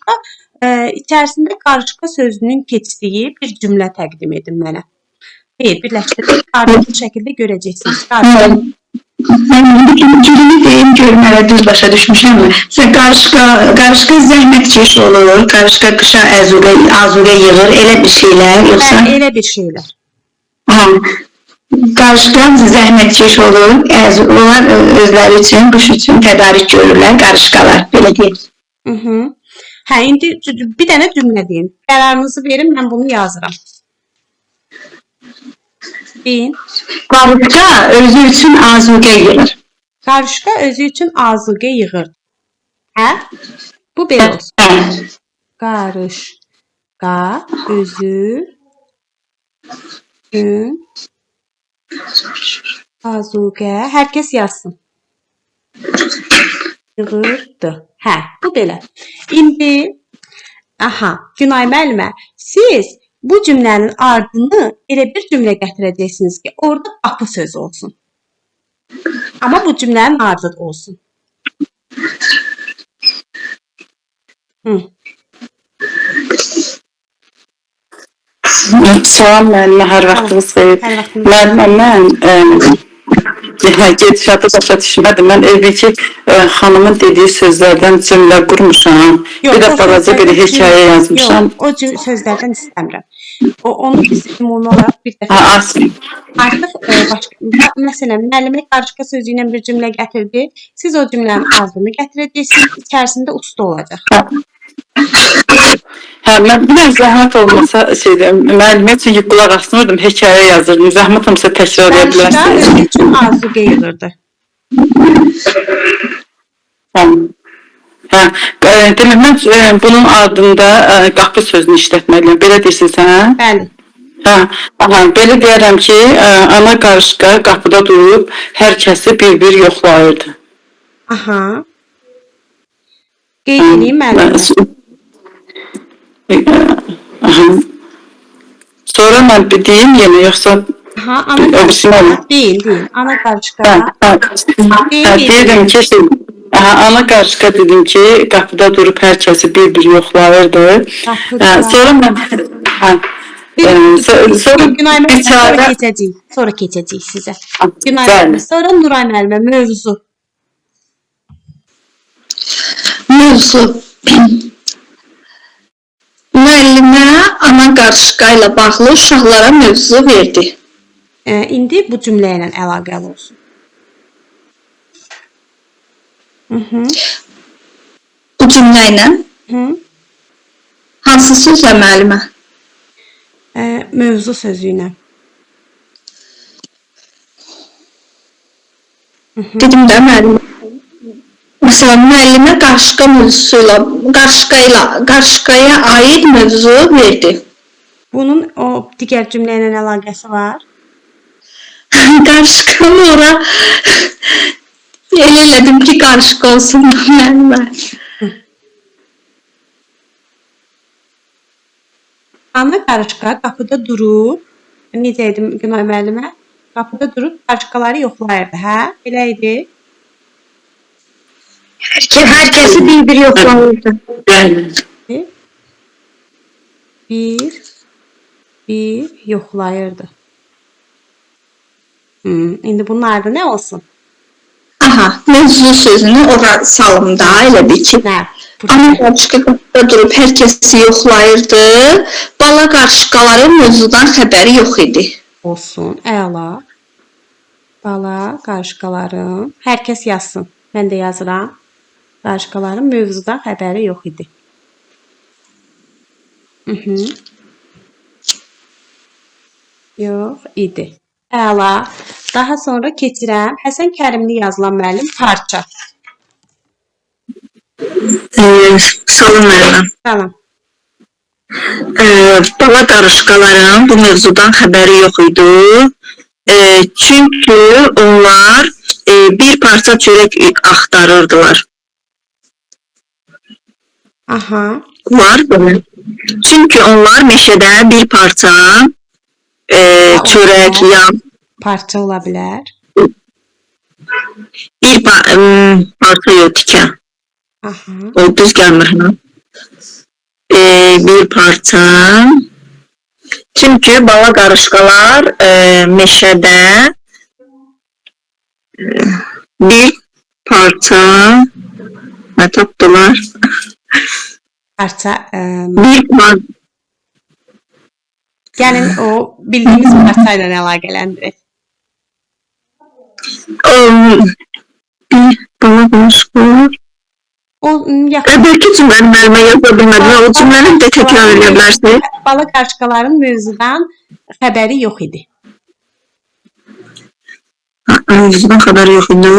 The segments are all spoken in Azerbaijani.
qarışqa içərisində qarışqa sözünün keçdiyi bir cümlə təqdim edin mənə. Xeyr, birləşdirib qarışıq şəkildə görəcəksiniz. Qarışqa. Cümləni deyim görüm, hələ düz başa düşmüşəm. Sən qarışqa zəhmətkeş olur, qarışqa qışa azuqə yığır, elə bir şeylər, yoxsa? Bəli, elə bir şeylər. Qarışqa zəhmətkeş olur, onlar özləri üçün, qış üçün tədarik görürlər, qarışqalar, belə deyək. Hə, indi bir dənə cümlə deyin. Qərarınızı verin, mən bunu yazıram. Deyin. Qarışqa özü üçün azuqə yığır. Qarışqa özü üçün azuqə yığır. Hə? Bu belə olsun. Qarışqa özü üçün azuqə. Hər kəs yazsın. Yığırdı. Hə, bu belə. İndi, Günay müəllimə, siz bu cümlənin ardını elə bir cümlə gətirəcəksiniz ki, orada qapı sözü olsun. Amma bu cümlənin ardı olsun. Salam müəllimə, hər vaxtınız xeyir. Müəllimə, mən gedişatı başa düşmədim. Mən evdəki xanımın dediyi sözlərdən cümlə qurmuşam. Bir də balaca bir hekayə yazmışam. Yox, o sözlərdən istəmirəm. Onu biz ümumi olaraq bir dəfə artıq məsələn, müəllimə qarışqa sözü ilə bir cümlə gətirdi. Siz o cümlənin ardını gətirəcəksiniz, içərisində usta olacaq. Mən bir dənə zəhmət olmasa müəllimə üçün qulaq asmırdım, hekayə yazırdım. Zəhmət olmasa təkrar edə bilərsiniz. Qarışqa özü üçün azuqə yığırdı. Demək, mən bunun ardında qapı sözünü işlətməliyəm. Belə deyirsiniz, hə? Bəli. Belə deyərəm ki, ana qarışqa qapıda durub hər kəsi bir-bir yoxlayırdı. Qeyd edeyim müəllimə. Sonra mən deyim yenə, yoxsa... Ana qarışqa, deyin. Ana qarışqa. Deyirəm ki, ana qarışqa dedim ki, qapıda durub hər kəsi bir-bir yoxlayırdı. Sonra mən... Günay müəllimə, sonra keçəcəyik sizə. Günay müəllimə, sonra Nuray müəllimə, mövzu. Müəllimə ana qarışqa ilə bağlı uşaqlara mövzu verdi. İndi bu cümlə ilə əlaqəli olsun. Bu cümlə ilə? Hansı sözlə müəllimə? Mövzu sözü ilə. Dedim də müəllimə. Məsələn, müəllimə qarışqa mövzusuyla, qarışqaya aid mövzu verdi. Bunun o digər cümlə ilə əlaqəsi var? Qarışqanı ora elə elədim ki, qarışqa olsun müəllimə. Ana qarışqa qapıda durub, necə edim Günay müəllimə? Qapıda durub qarışqaları yoxlayırdı, hə? Belə idi. Hər kəsi bir-bir yoxlayırdı. Bir yoxlayırdı. İndi bunun adı nə olsun? Mövzu sözünü ora salım da, elə bil ki. Ana qarışqa qapıda durub hər kəsi yoxlayırdı. Bala qarışqaların mövzudan xəbəri yox idi. Olsun, əla. Bala qarışqaların, hər kəs yazsın. Mən də yazıram. Qarışqaların mövzudan xəbəri yox idi. Yox idi. Əla. Daha sonra keçirəm. Həsən Kərimli yazılan müəllim parça. Salam müəllimə. Salam. Bala qarışqaların bu mövzudan xəbəri yox idi. Çünki onlar bir parça çörək axtarırdılar. Var böyle. Çünkü onlar meşədə bir parça çörək, yağ. Parça ola bilər. Bir parça yox, tikə. O düz gəlmir. Bir parça. Çünkü bala qarışqalar meşədə bir parça tapdılar. Parça. Bir parça. Gəlin o bildiyimiz parça ilə əlaqələndirək. Bir bala qarışqalar. O yaxın. Belki cümləni müəllimə yaza bilmədim. O cümləni də təkrar edə bilərsiniz. Bala qarışqaların mövzudan xəbəri yox idi. Mövzudan xəbəri yox idi.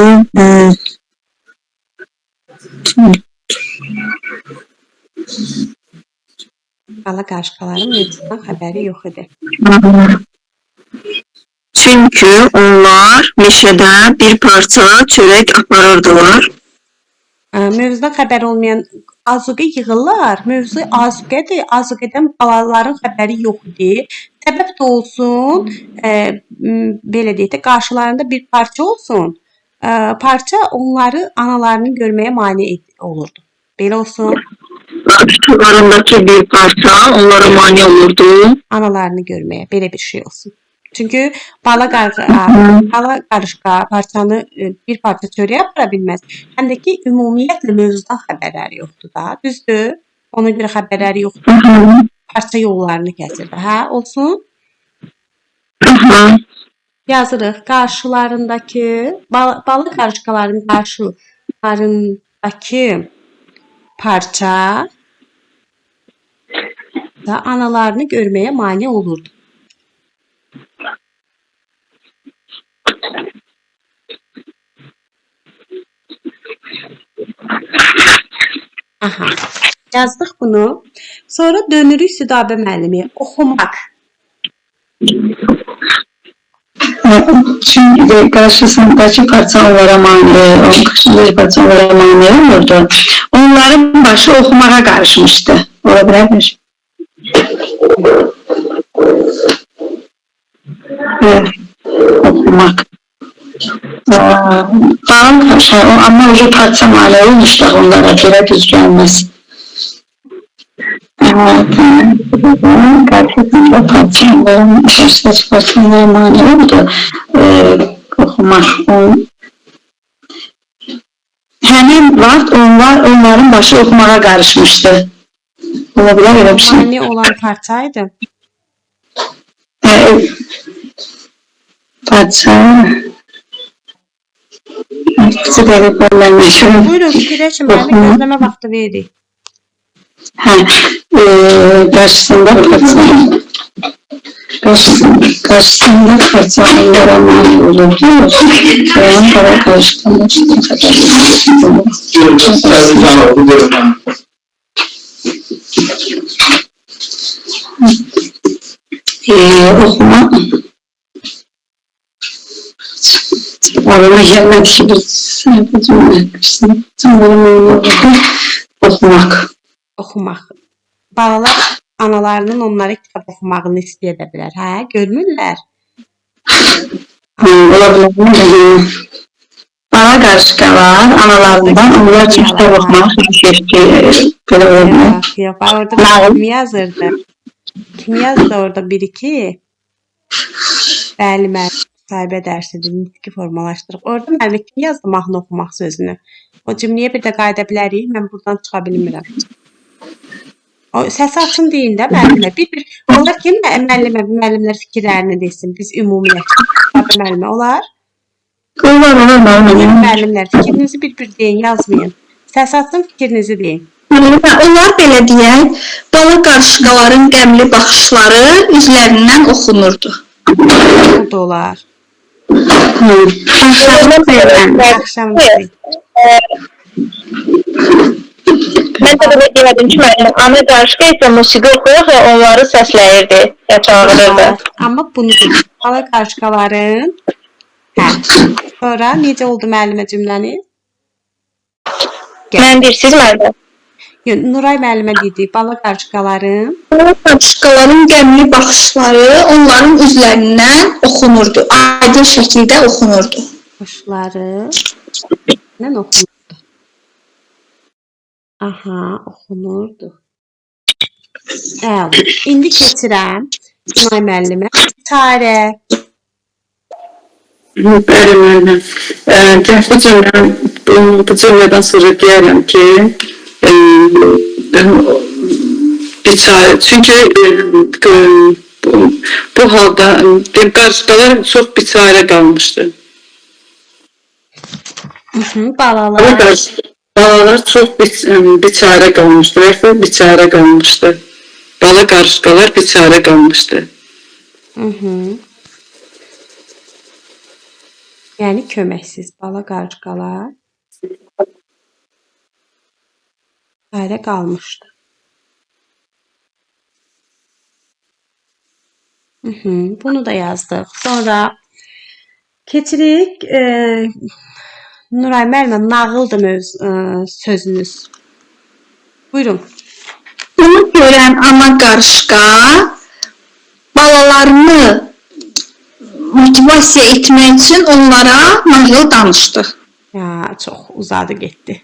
Bala qarışqaların mövzudan xəbəri yox idi. Çünkü onlar meşədə bir parça çörək aparırdılar. Mövzudan xəbəri olmayan azuqə yığırlar. Mövzu azuqədir. Azuqədən balaların xəbəri yox idi. Səbəb də olsun, belə deyək də, qarşılarında bir parça olsun. Parça onları analarını görməyə mane olurdu. Belə olsun. Qarşılarındakı bir parça onlara mane olurdu. Analarını görməyə, belə bir şey olsun. Çünki bala qarışqa parçanı bir parça çörəyə apara bilməz. Həm də ki, ümumiyyətlə mövzudan xəbərləri yoxdur da. Düzdür? Ona görə xəbərləri yoxdur. Parça yollarını kəsirdi. Hə, olsun? Yazırıq. Qarşılarındakı bala qarışqaların qarşılarındakı parça da analarını görməyə mane olurdu. Aha, yazdıq bunu. Sonra dönürük Südabə müəllimi. Oxumaq. Çünkü karşısındaki parça onlara mani, onun karşısındaki parça onlara mani olurdu. Onların başı okumaya karışmıştı. Olabilir. Evet, okumak. Bağım karşı, ama o parça mani olmuştu onlara göre düz gelmez. Karşısında parçaların, karşısındaki parçalara mani oldu. Okumak. Həmin vaxt onların başı okumaya karışmıştı. Olabilir öyle bir şey. Mane olan parçaydı. Parça. İkisi de böylemişim. Buyurun, fikirləşin, müəllim gözləmə vaxtı veririk. Karşısında parça onlara mani olurdu. Beyan para karıştırmıştı. Okuma. Oraya gelmek için bir cümle okumak. Oxumaq. Balalar analarının onlara kitab oxumağını istəyə də bilər. Hə, görmürlər? Olabilir. Bala qarışqalar analarından onlar üçün kitab oxumaq Yox, orada kim yazırdı? Kim yazdı orada? 1-2? Bəli, müsahibə dərsidir, nitqi formalaşdırıq. Orada müəllim kim yazdı mahnı oxumaq sözünü? O cümləyə bir də qayıda bilərik, mən buradan çıxa bilmirəm. O səs açın deyin də müəllimə. Onlar kim müəllimlər fikirlərini desin. Biz ümumiləşdirək müəllimə olar. Müəllimlər fikrinizi bir deyin, yazmayın. Səs açın, fikrinizi deyin. Onlar belə deyək, bala qarışqaların qəmli baxışları üzlərindən oxunurdu. O da olar. Axşam Mən də belə demədim ki, müəllim, ana qarışqa isə musiqi oxuyur və onları səsləyirdi, ya çağırırdı. Amma bunu deyil. Bala qarışqaların sonra necə oldu müəllimə cümləniz? Mən deyirsiniz müəllimə? Nuray müəllimə dedi, bala qarışqaların Qəmli baxışları onların üzlərindən oxunurdu. Aydın şəkildə oxunurdu. Başları oxunurdu. Aha, oxunurdu. Əla. İndi keçirəm Günay müəllimə. Çarə. Bəli, müəllim. Gəl bu cümlədən sonra deyərəm ki, biçare, çünki bu halda qarşıdalar çox biçare qalmışdı. Balalar. Balalar çox biçare qalmışdı, və biçare qalmışdı. Bala qarşıdalar biçare qalmışdı. Yəni köməksiz bala qarışqalar çarə qalmışdı. Bunu da yazdıq. Sonra keçirik Nuray müəllimə nağıldır sözünüz. Buyurun. Bunu görən ana qarışqa balalarını motivasiya etmək üçün onlara nağıl danışdı. Ya, çox uzadı getdi.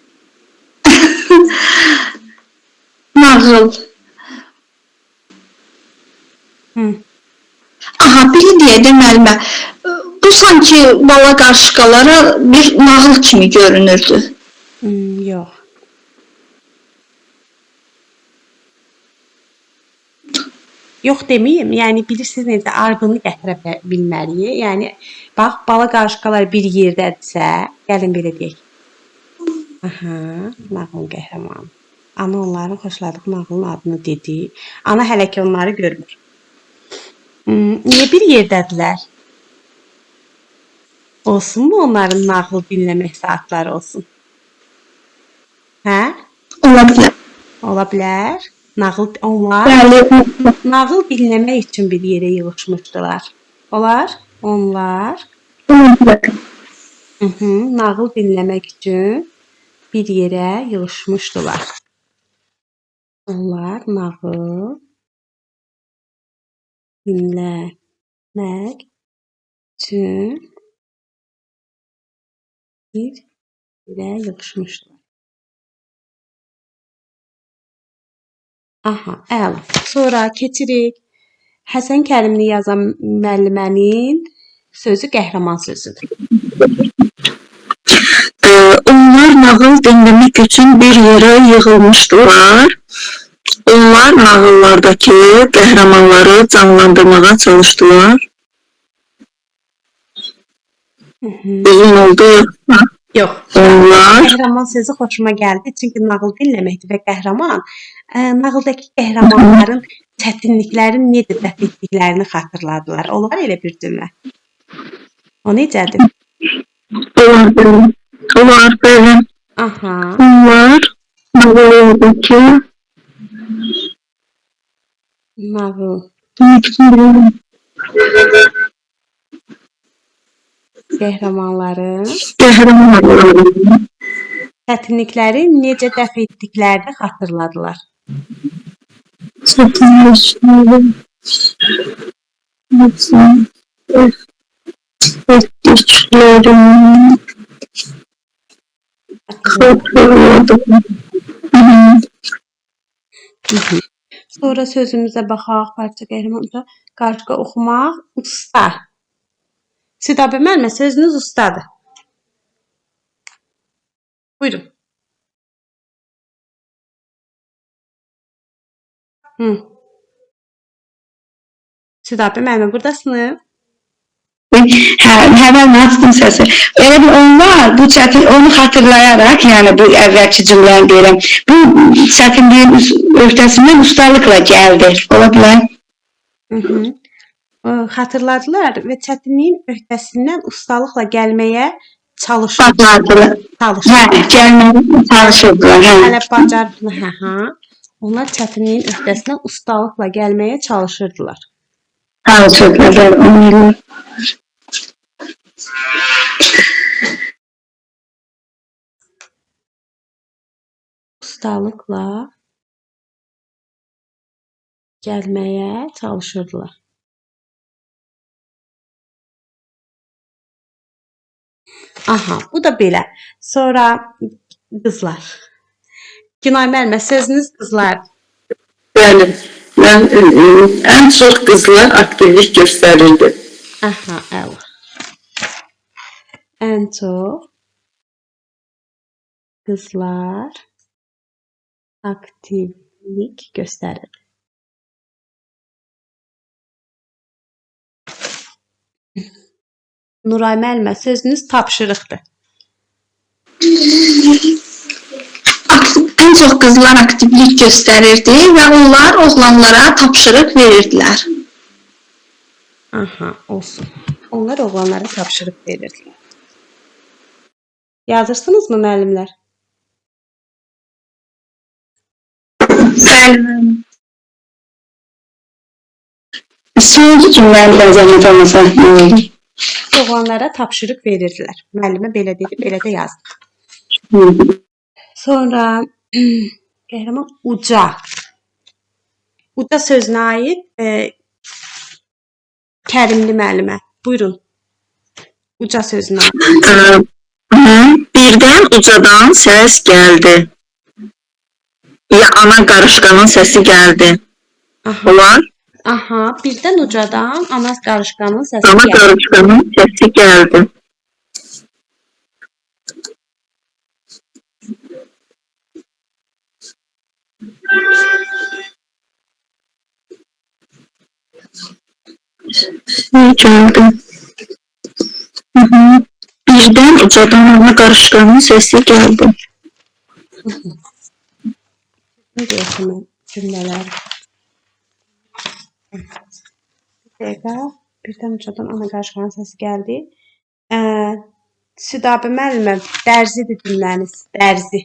Nağıl. Aha, biri deyədə müəllimə, bu sanki bala qarışqalara bir nağıl kimi görünürdü. Yox. Yox deməyim, yəni bilirsiniz necə ardını gətirə bilməliyik. Yəni bax, bala qarışqalar bir yerdədirsə, gəlin belə deyək. Aha, nağıl qəhrəmanı. Ana onların xoşladığı nağılın adını dedi. Ana hələ ki onları görmür. Niyə bir yerdədirlər? Olsunmu onların nağıl dinləmək saatları olsun? Hə? Ola bilər. Ola bilər. Onlar nağıl dinləmək üçün bir yerə yığılmışdılar. Olar? Onlar nağıl dinləmək üçün bir yerə yığılmışdılar. Onlar nağıl dinləmək üçün bir yerə yığılmışdılar. Aha, əla. Sonra keçirik. Həsən Kərimli yazan müəllimənin sözü qəhrəman sözüdür. Onlar nağıl dinləmək üçün bir yerə yığılmışdılar. Onlar nağıllardakı qəhrəmanları canlandırmağa çalışdılar. Uzun oldu. Yox. Onlar Qəhrəman sözü xoşuma gəldi. Çünki nağıl dinləməkdir və qəhrəman nağıldakı qəhrəmanların çətinliklərini necə dəf etdiklərini xatırladılar. Olar elə bir cümlə. O necədir? Olar belə. Aha. Onlar nağıllardakı Nağıl qəhrəmanların çətinlikləri necə dəf etdiklərini xatırladılar. Sonra sözümüzə baxaq. Parça qəhrəmanca qarışqa oxumaq usta. Sidabə müəllimə sözünüz ustadır. Buyurun. Sidabə müəllimə buradasınız? Həvəl açdım səsi. Elə bir onlar bu çətin, onu xatırlayaraq, yəni bu əvvəlki cümləni deyirəm, bu çətinliyin öhdəsindən ustalıqla gəldi. Ola bilər? Xatırladılar və çətinliyin öhdəsindən ustalıqla gəlməyə çalışırdılar. Gəlməyə çalışırdılar. Hələ bacardılar. Onlar çətinliyin öhdəsindən ustalıqla gəlməyə çalışırdılar. Çalışırdılar, onlar. Ustalıqla gəlməyə çalışırdılar. Aha, bu da belə. Sonra qızlar. Günay müəllimə, sözünüz qızlar. Bəli, mən ən çox qızlar aktivlik göstərirdi. Aha, əla. Ən çox qızlar aktivlik göstərir. Nuray müəllimə, sözünüz tapşırıqdır. Ən çox qızlar aktivlik göstərirdi və onlar oğlanlara tapşırıq verirdilər. Aha, olsun. Onlar oğlanlara tapşırıq verirdilər. Yazırsınızmı müəllimlər? Bəli. Sonuncu cümləni bəzəmət olmasa nə olur? Oğlanlara tapşırıq verirdilər. Müəllimə belə dedi, belə də yazdı. Sonra qəhrəman uca. Uca sözünə aid Kərimli müəllimə. Buyurun. Uca sözünə aid. Birdən ucadan səs gəldi. Ya ana qarışqanın səsi gəldi. Aha. Olar? Aha, birdən ucadan ana qarışqanın səsi Ana gəldi. qarışqanın səsi gəldi. Ne geldi? Birden ucadan ana qarışqanın səsi gəldi. Ne diyorsun ben cümleler? Bir dakika. Birdən ucadan ana qarışqanın səsi gəldi. Südabə müəllimə, dərzidir cümləniz. Dərzi.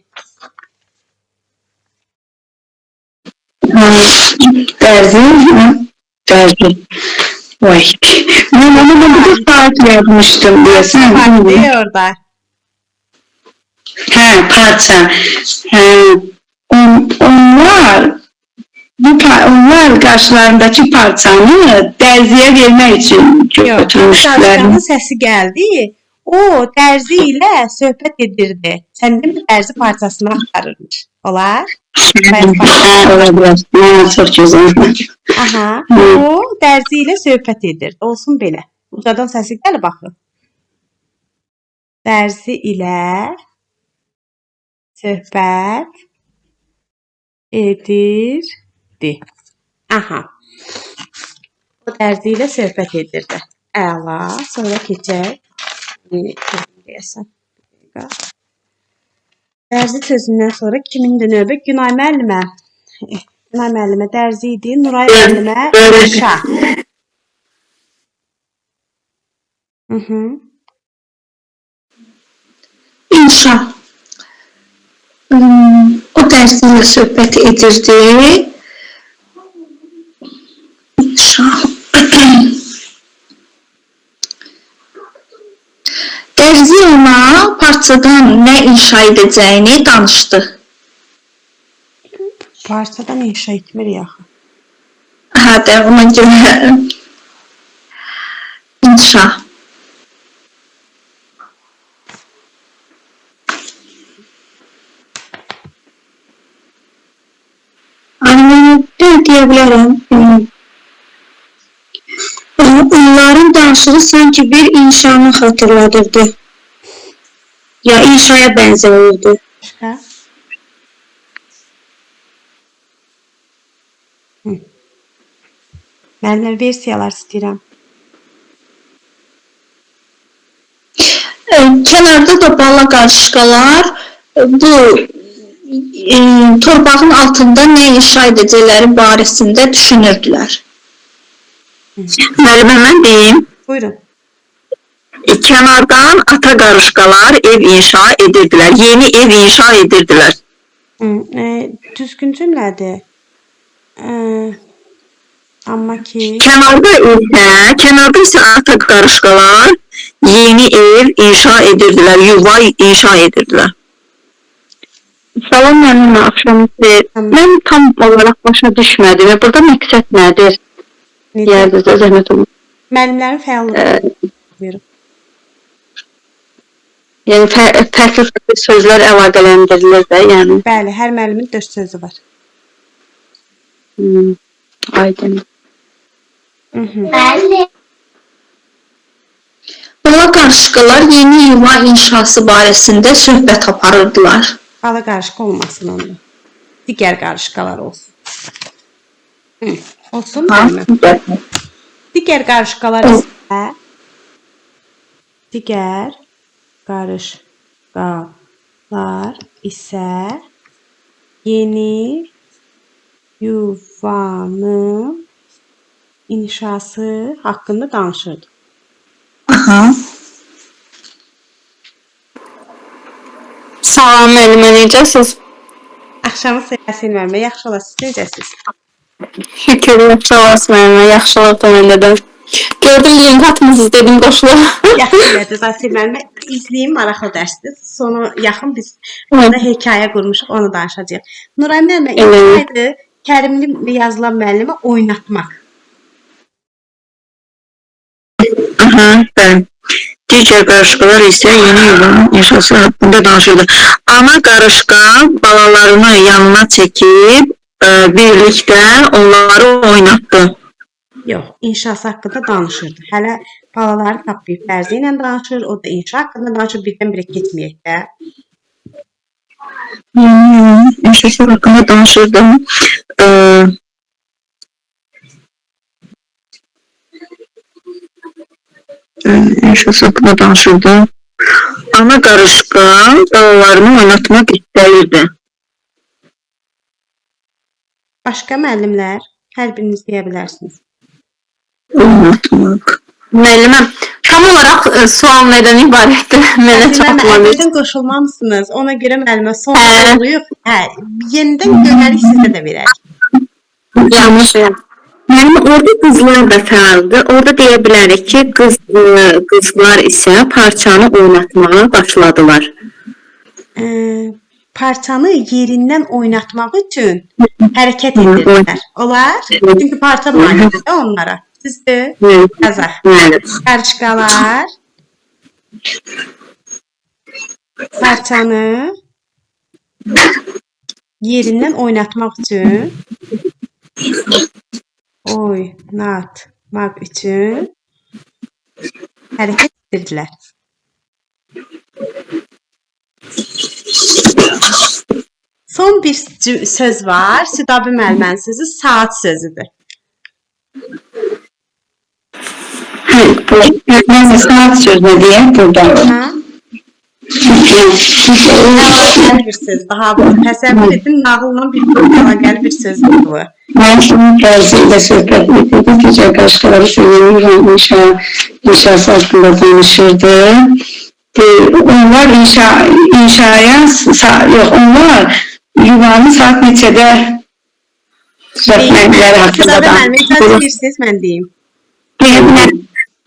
Dərzi, dərzi. Vay. Ben onu bir saat yazmıştım diyorsun. Farklı orada. He, parça. He, onlar qarşılarındakı parçanı dərziyə vermək üçün Yox, götürmüşlər. qarışqanın səsi gəldi. O dərzi ilə söhbət edirdi. Sən demə dərzi parçasını axtarırmış. Olar? Olabilir. Çox gözəl. Aha. O dərzi ilə söhbət edirdi. Olsun belə. Ucadan səsi gəlir baxın. Dərzi ilə söhbət edirdi. Aha. O dərzi ilə söhbət edirdi. Əla. Sonra keçək. Deyəsən. Dərzi sözündən sonra kimindir növbə? Günay müəllimə. Günay müəllimə dərzi idi. Nuray müəllimə inşa. İnşa. O dərsi ilə söhbət edirdi. İnşa. Dərzi ona parçadan nə inşa edəcəyini danışdı. Parçadan inşa etmir yaxı. Hə, də ona görə inşa. Ne deyə bilərəm? Onların danışığı sanki bir inşanı xatırladırdı. Ya inşaya bənzəyirdi. Hə? Müəllimlər versiyalar istəyirəm. Kənarda da bala qarışqalar bu torpağın altında nə inşa edəcəkləri barəsində düşünürdülər. Müəllimə, mən deyim. Buyurun. Kənardan ata qarışqalar ev inşa edirdilər. Yeni ev inşa edirdilər. Düzgün cümlədir. Amma ki... Kənarda isə ata qarışqalar yeni ev inşa edirdilər. Yuva inşa edirdilər. Salam müəllimə, axşamınız xeyir. Mən tam olaraq başa düşmədim. Burada məqsəd nədir? Yərdizə zəhmət olun. Müəllimlərin fəallığı. Buyurun. Yəni fərqli sözlər əlaqələndirilir də, yəni. Bəli, hər müəllimin 4 sözü var. Aydın. Bala qarışqalar yeni yuva inşası barəsində söhbət aparırdılar. Bala qarışqa olmasın onda. Digər qarışqalar olsun. Olsun müəllimə. Digər qarışqalar isə yeni yuvanın inşası haqqında danışırdı. Aha. Salam müəllimə, necəsiz? Axşamı Yasin müəllimə, yaxşı olasınız, necəsiz? Şükür, yaxşı olasınız müəllimə, yaxşılıq da məndədən. Gördüm link atmısınız, dedim qoşulur. Yaxşı elədiniz Yasin müəllimə, izləyin, maraqlı dərsdir. Sonra yaxın biz burada hekayə qurmuşuq, onu danışacağıq. Nuray müəllimə, ilk Kərimli yazılan müəllimə oynatmaq. Aha, bəli. Digər qarışqalar isə yeni yuvanın inşası haqqında danışırdı. Ana qarışqa balalarını yanına çəkib birlikdə onları oynatdı. Yox, inşası haqqında danışırdı. Hələ balaları tapıyıb Bərzi ilə danışır, o da inşa haqqında danışır, birdən-birə getməyək də. İnşası haqqında danışırdı. İnşası haqqında danışırdı. Ana qarışqa balalarını oynatmaq istəyirdi. Başqa müəllimlər, hər biriniz deyə bilərsiniz. Oynatmaq. Müəllimə, tam olaraq sual nədən ibarətdir? Mənə çatmadı. Əvvəldən qoşulmamısınız, ona görə müəllimə son soruyuq. Yenidən görərik, sizə də verərik. Yanlışım. Mənim orada qızlar da fəaldır. Orada deyə bilərik ki, qızlar isə parçanı oynatmağa başladılar. Parçanı yerindən oynatmaq üçün hərəkət edirlər. Olar? Çünki parça mahiyyəti də onlara. Sizdir? Yazaq. Qarışqalar parçanı yerindən oynatmaq üçün hərəkət edirdilər. Son bir söz var. Südabi müəllimənin sözü saat sözüdür. Mən saat sözünü deyəm burada. Əlaqəli bir söz. Daha təsəvvür edin, nağılla bir əlaqəli bir söz bu. Mən şunun Bərzi ilə söhbət edirdim. Digər qarışqaları yeni inşası haqqında danışırdı. Onlar onlar yuvanı saat neçədə düzəltməkləri haqqında danışırdı. Mən deyim.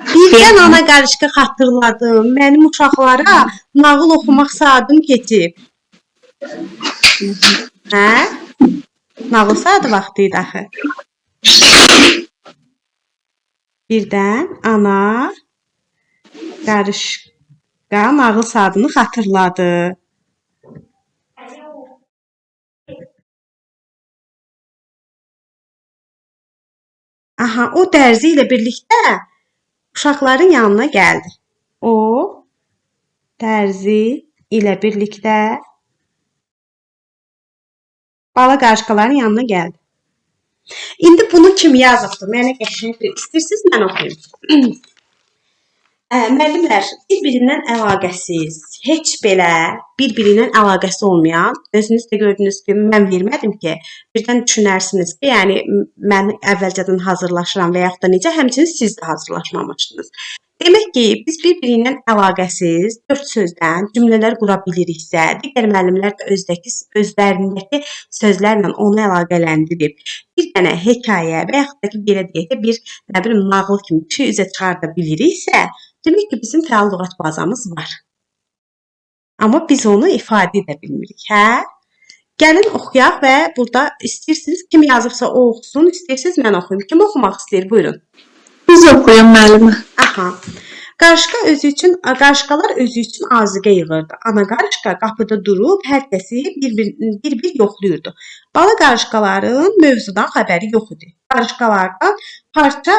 Birdən ana qarışqa xatırladım. Mənim uşaqlara nağıl oxumaq saatim keçib. Hə? Nağıl saatı vaxtı idi axı. Birdən ana qarışqa nağıl saatını xatırladı. Aha, o dərzi ilə birlikdə uşaqların yanına gəldi. O dərzi ilə birlikdə bala qarışqaların yanına gəldi. İndi bunu kim yazıbdı? Mənə qəşəng istəyirsiniz, mən oxuyum. Müəllimlər, bir-birindən əlaqəsiz, heç belə bir-birindən əlaqəsi olmayan, özünüz də gördünüz ki, mən vermədim ki, birdən düşünərsiniz ki, yəni mən əvvəlcədən hazırlaşıram və yaxud da necə, həmçinin siz də hazırlaşmamışdınız. Demək ki, biz bir-birindən əlaqəsiz 4 sözdən cümlələr qura biliriksə, digər müəllimlər də özlərindəki sözlərlə onu əlaqələndirib bir dənə hekayə və yaxud da ki, belə deyək ki, bir nağıl kimi bir şey üzə çıxarda biliriksə, demək ki, bizim fəal lüğət bazamız var. Amma biz onu ifadə edə bilmirik, hə? Gəlin oxuyaq və burada istəyirsiniz, kim yazıbsa o oxusun, istəyirsiniz mən oxuyum. Kim oxumaq istəyir? Buyurun. Biz oxuyun müəllimə. Aha. Qarışqalar özü üçün azuqə yığırdı. Ana qarışqa qapıda durub hər kəsi bir yoxlayırdı. Bala qarışqaların mövzudan xəbəri yox idi. Qarışqalardan parça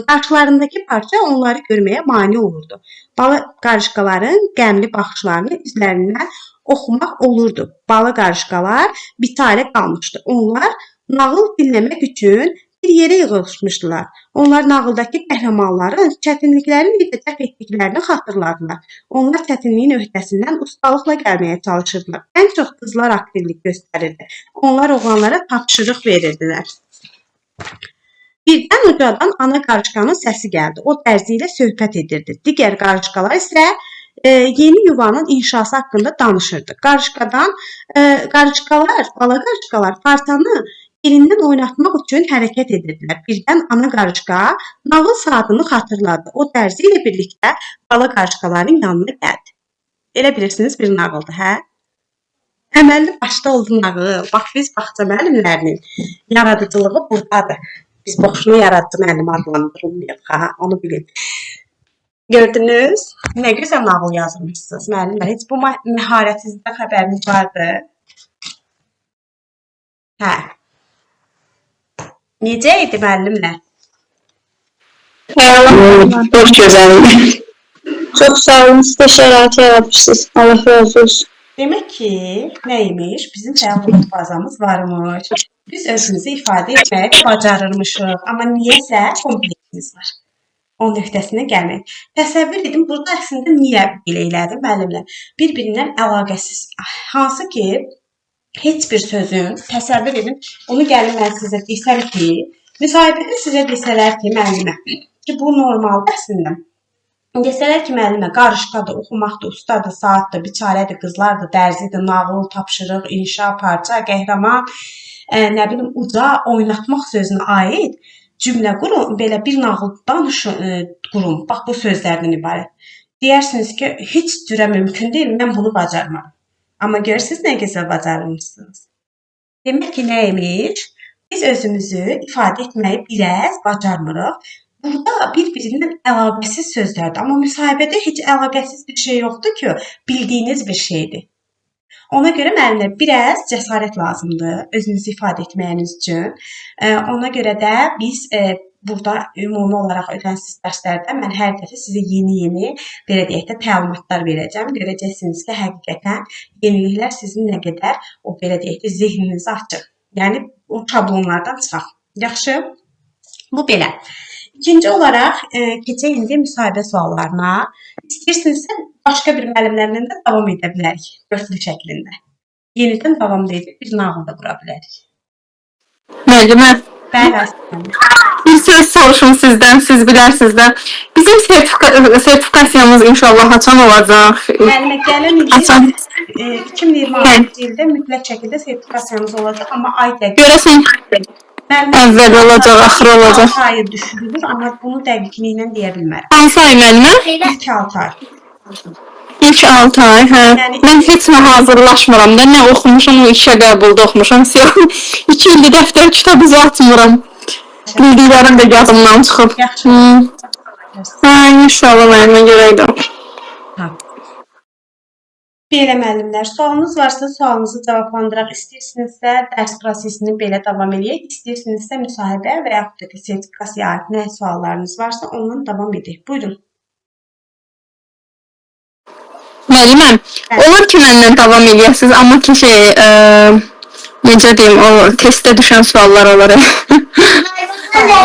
qarşılarındakı parça onları görməyə mane olurdu. Bala qarışqaların qəmli baxışlarını üzlərindən oxumaq olurdu. Bala qarışqalar bitare qalmışdı. Onlar nağıl dinləmək üçün bir yerə yığılmışdılar. Onlar nağıldakı qəhrəmanların çətinlikləri necə dəf etdiklərini xatırladılar. Onlar çətinliyin öhdəsindən ustalıqla gəlməyə çalışırdılar. Ən çox qızlar aktivlik göstərirdi. Onlar oğlanlara tapşırıq verirdilər. Birdən ucadan ana qarışqanın səsi gəldi. O dərzi ilə söhbət edirdi. Digər qarışqalar isə yeni yuvanın inşası haqqında danışırdı. Bala qarışqalar parçanı yerindən oynatmaq üçün hərəkət edirdilər. Birdən ana qarışqa nağıl saatını xatırladı. O dərzi ilə birlikdə bala qarışqaların yanına gəldi. Elə bilirsiniz bir nağıldır, hə? Əməlli başda oldu nağıl. Bax, biz bağça müəllimlərinin yaradıcılığı buradadır. Biz boşuna yaradıcı müəllim adlandırılmıyıq, ha? Onu bilin. Gördünüz? Nə gözəl nağıl yazmışsınız, müəllimlər. Heç bu məharətinizdə xəbəriniz vardı? Hə. Necə idi müəllimlər? Çok güzel. Çox sağ olun, siz də şərait yaratmışsınız. Allah razı olsun. Demək ki, nəymiş? Bizim fəallıq bazamız varmış. Biz özümüzü ifadə etməyə bacarırmışıq. Amma niyəsə kompleksimiz var. O nöqtəsinə gəlmək. Təsəvvür edin, burada əslində niyə belə elədim müəllimlər? Bir-birindən əlaqəsiz. Hansı ki, heç bir sözün, təsəvvür edin, onu gəlin mən sizə desəm ki, müsahibədə sizə desələr ki, müəllimə, ki, bu normaldır əslində. Desələr ki, müəllimə, qarışqadır, oxumaqdır, ustadır, saatdır, biçarədir, qızlardır, dərzidir, nağıl, tapşırıq, inşa, parça, qəhrəman, nə bilim, uca, oynatmaq sözünə aid cümlə qurun, belə bir nağıl qurun. Bax, bu sözlərdən ibarət. Deyərsiniz ki, heç cürə mümkün deyil, mən bunu bacarmaram. Amma görürsünüz nə gözəl bacarmışsınız. Demək ki, nəymiş? Biz özümüzü ifadə etməyi biraz bacarmırıq. Burada bir-birindən əlaqəsiz sözlərdir. Amma müsahibədə heç əlaqəsiz bir şey yoxdur ki, bildiyiniz bir şeydir. Ona görə müəllimlər biraz cəsarət lazımdır özünüzü ifadə etməyiniz üçün. Ona görə də biz burada ümumi olaraq ödənsiz dərslərdə mən hər dəfə sizə yeni, belə deyək də, təlimatlar verəcəm. Görəcəksiniz ki, həqiqətən yeniliklər sizin nə qədər o, belə deyək də, zehninizi açır. Yəni, o şablonlardan çıxaq. Yaxşı, bu belə. İkinci olaraq, keçək indi müsahibə suallarına. İstəyirsinizsə, başqa bir müəllimlərlə də davam edə bilərik, dörtlü şəklində. Yenidən davam edib bir nağıl da qura bilərik. Müəllimə, Bəli, bir söz soruşum sizdən, siz bilərsiniz də. Bizim sertifikasiyamız inşallah açan olacaq. müəllimə, gələn il 2026 ildə mütləq şəkildə sertifikasiyamız olacaq, amma ay dəqiq. Görəsən, əvvəl olacaq, axır olacaq. 6 ayı düşürülür, amma bunu dəqiqliklə deyə bilmərəm. Hansı ay müəllimə? İlk 6 ay. İlk 6 ay, hə. Mən heç nə hazırlaşmıram da, nə oxumuşam, o işə qəbulda oxumuşam. 2 ildir dəftər kitabı atmıram. Bildiklərim də yadımdan çıxıb. Yaxşı. Hə, inşallah müəllimə görəydim. Belə müəllimlər, sualınız varsa sualınızı cavablandıraq. İstəyirsinizsə dərs prosesini belə davam edək. İstəyirsinizsə müsahibə və yaxud da ki, sertifikasiyaya aid nə suallarınız varsa ondan davam edək. Buyurun. Müəlliməm, olar ki, məndən davam edəsiniz, amma ki, necə deyim, o testdə düşən suallar olar.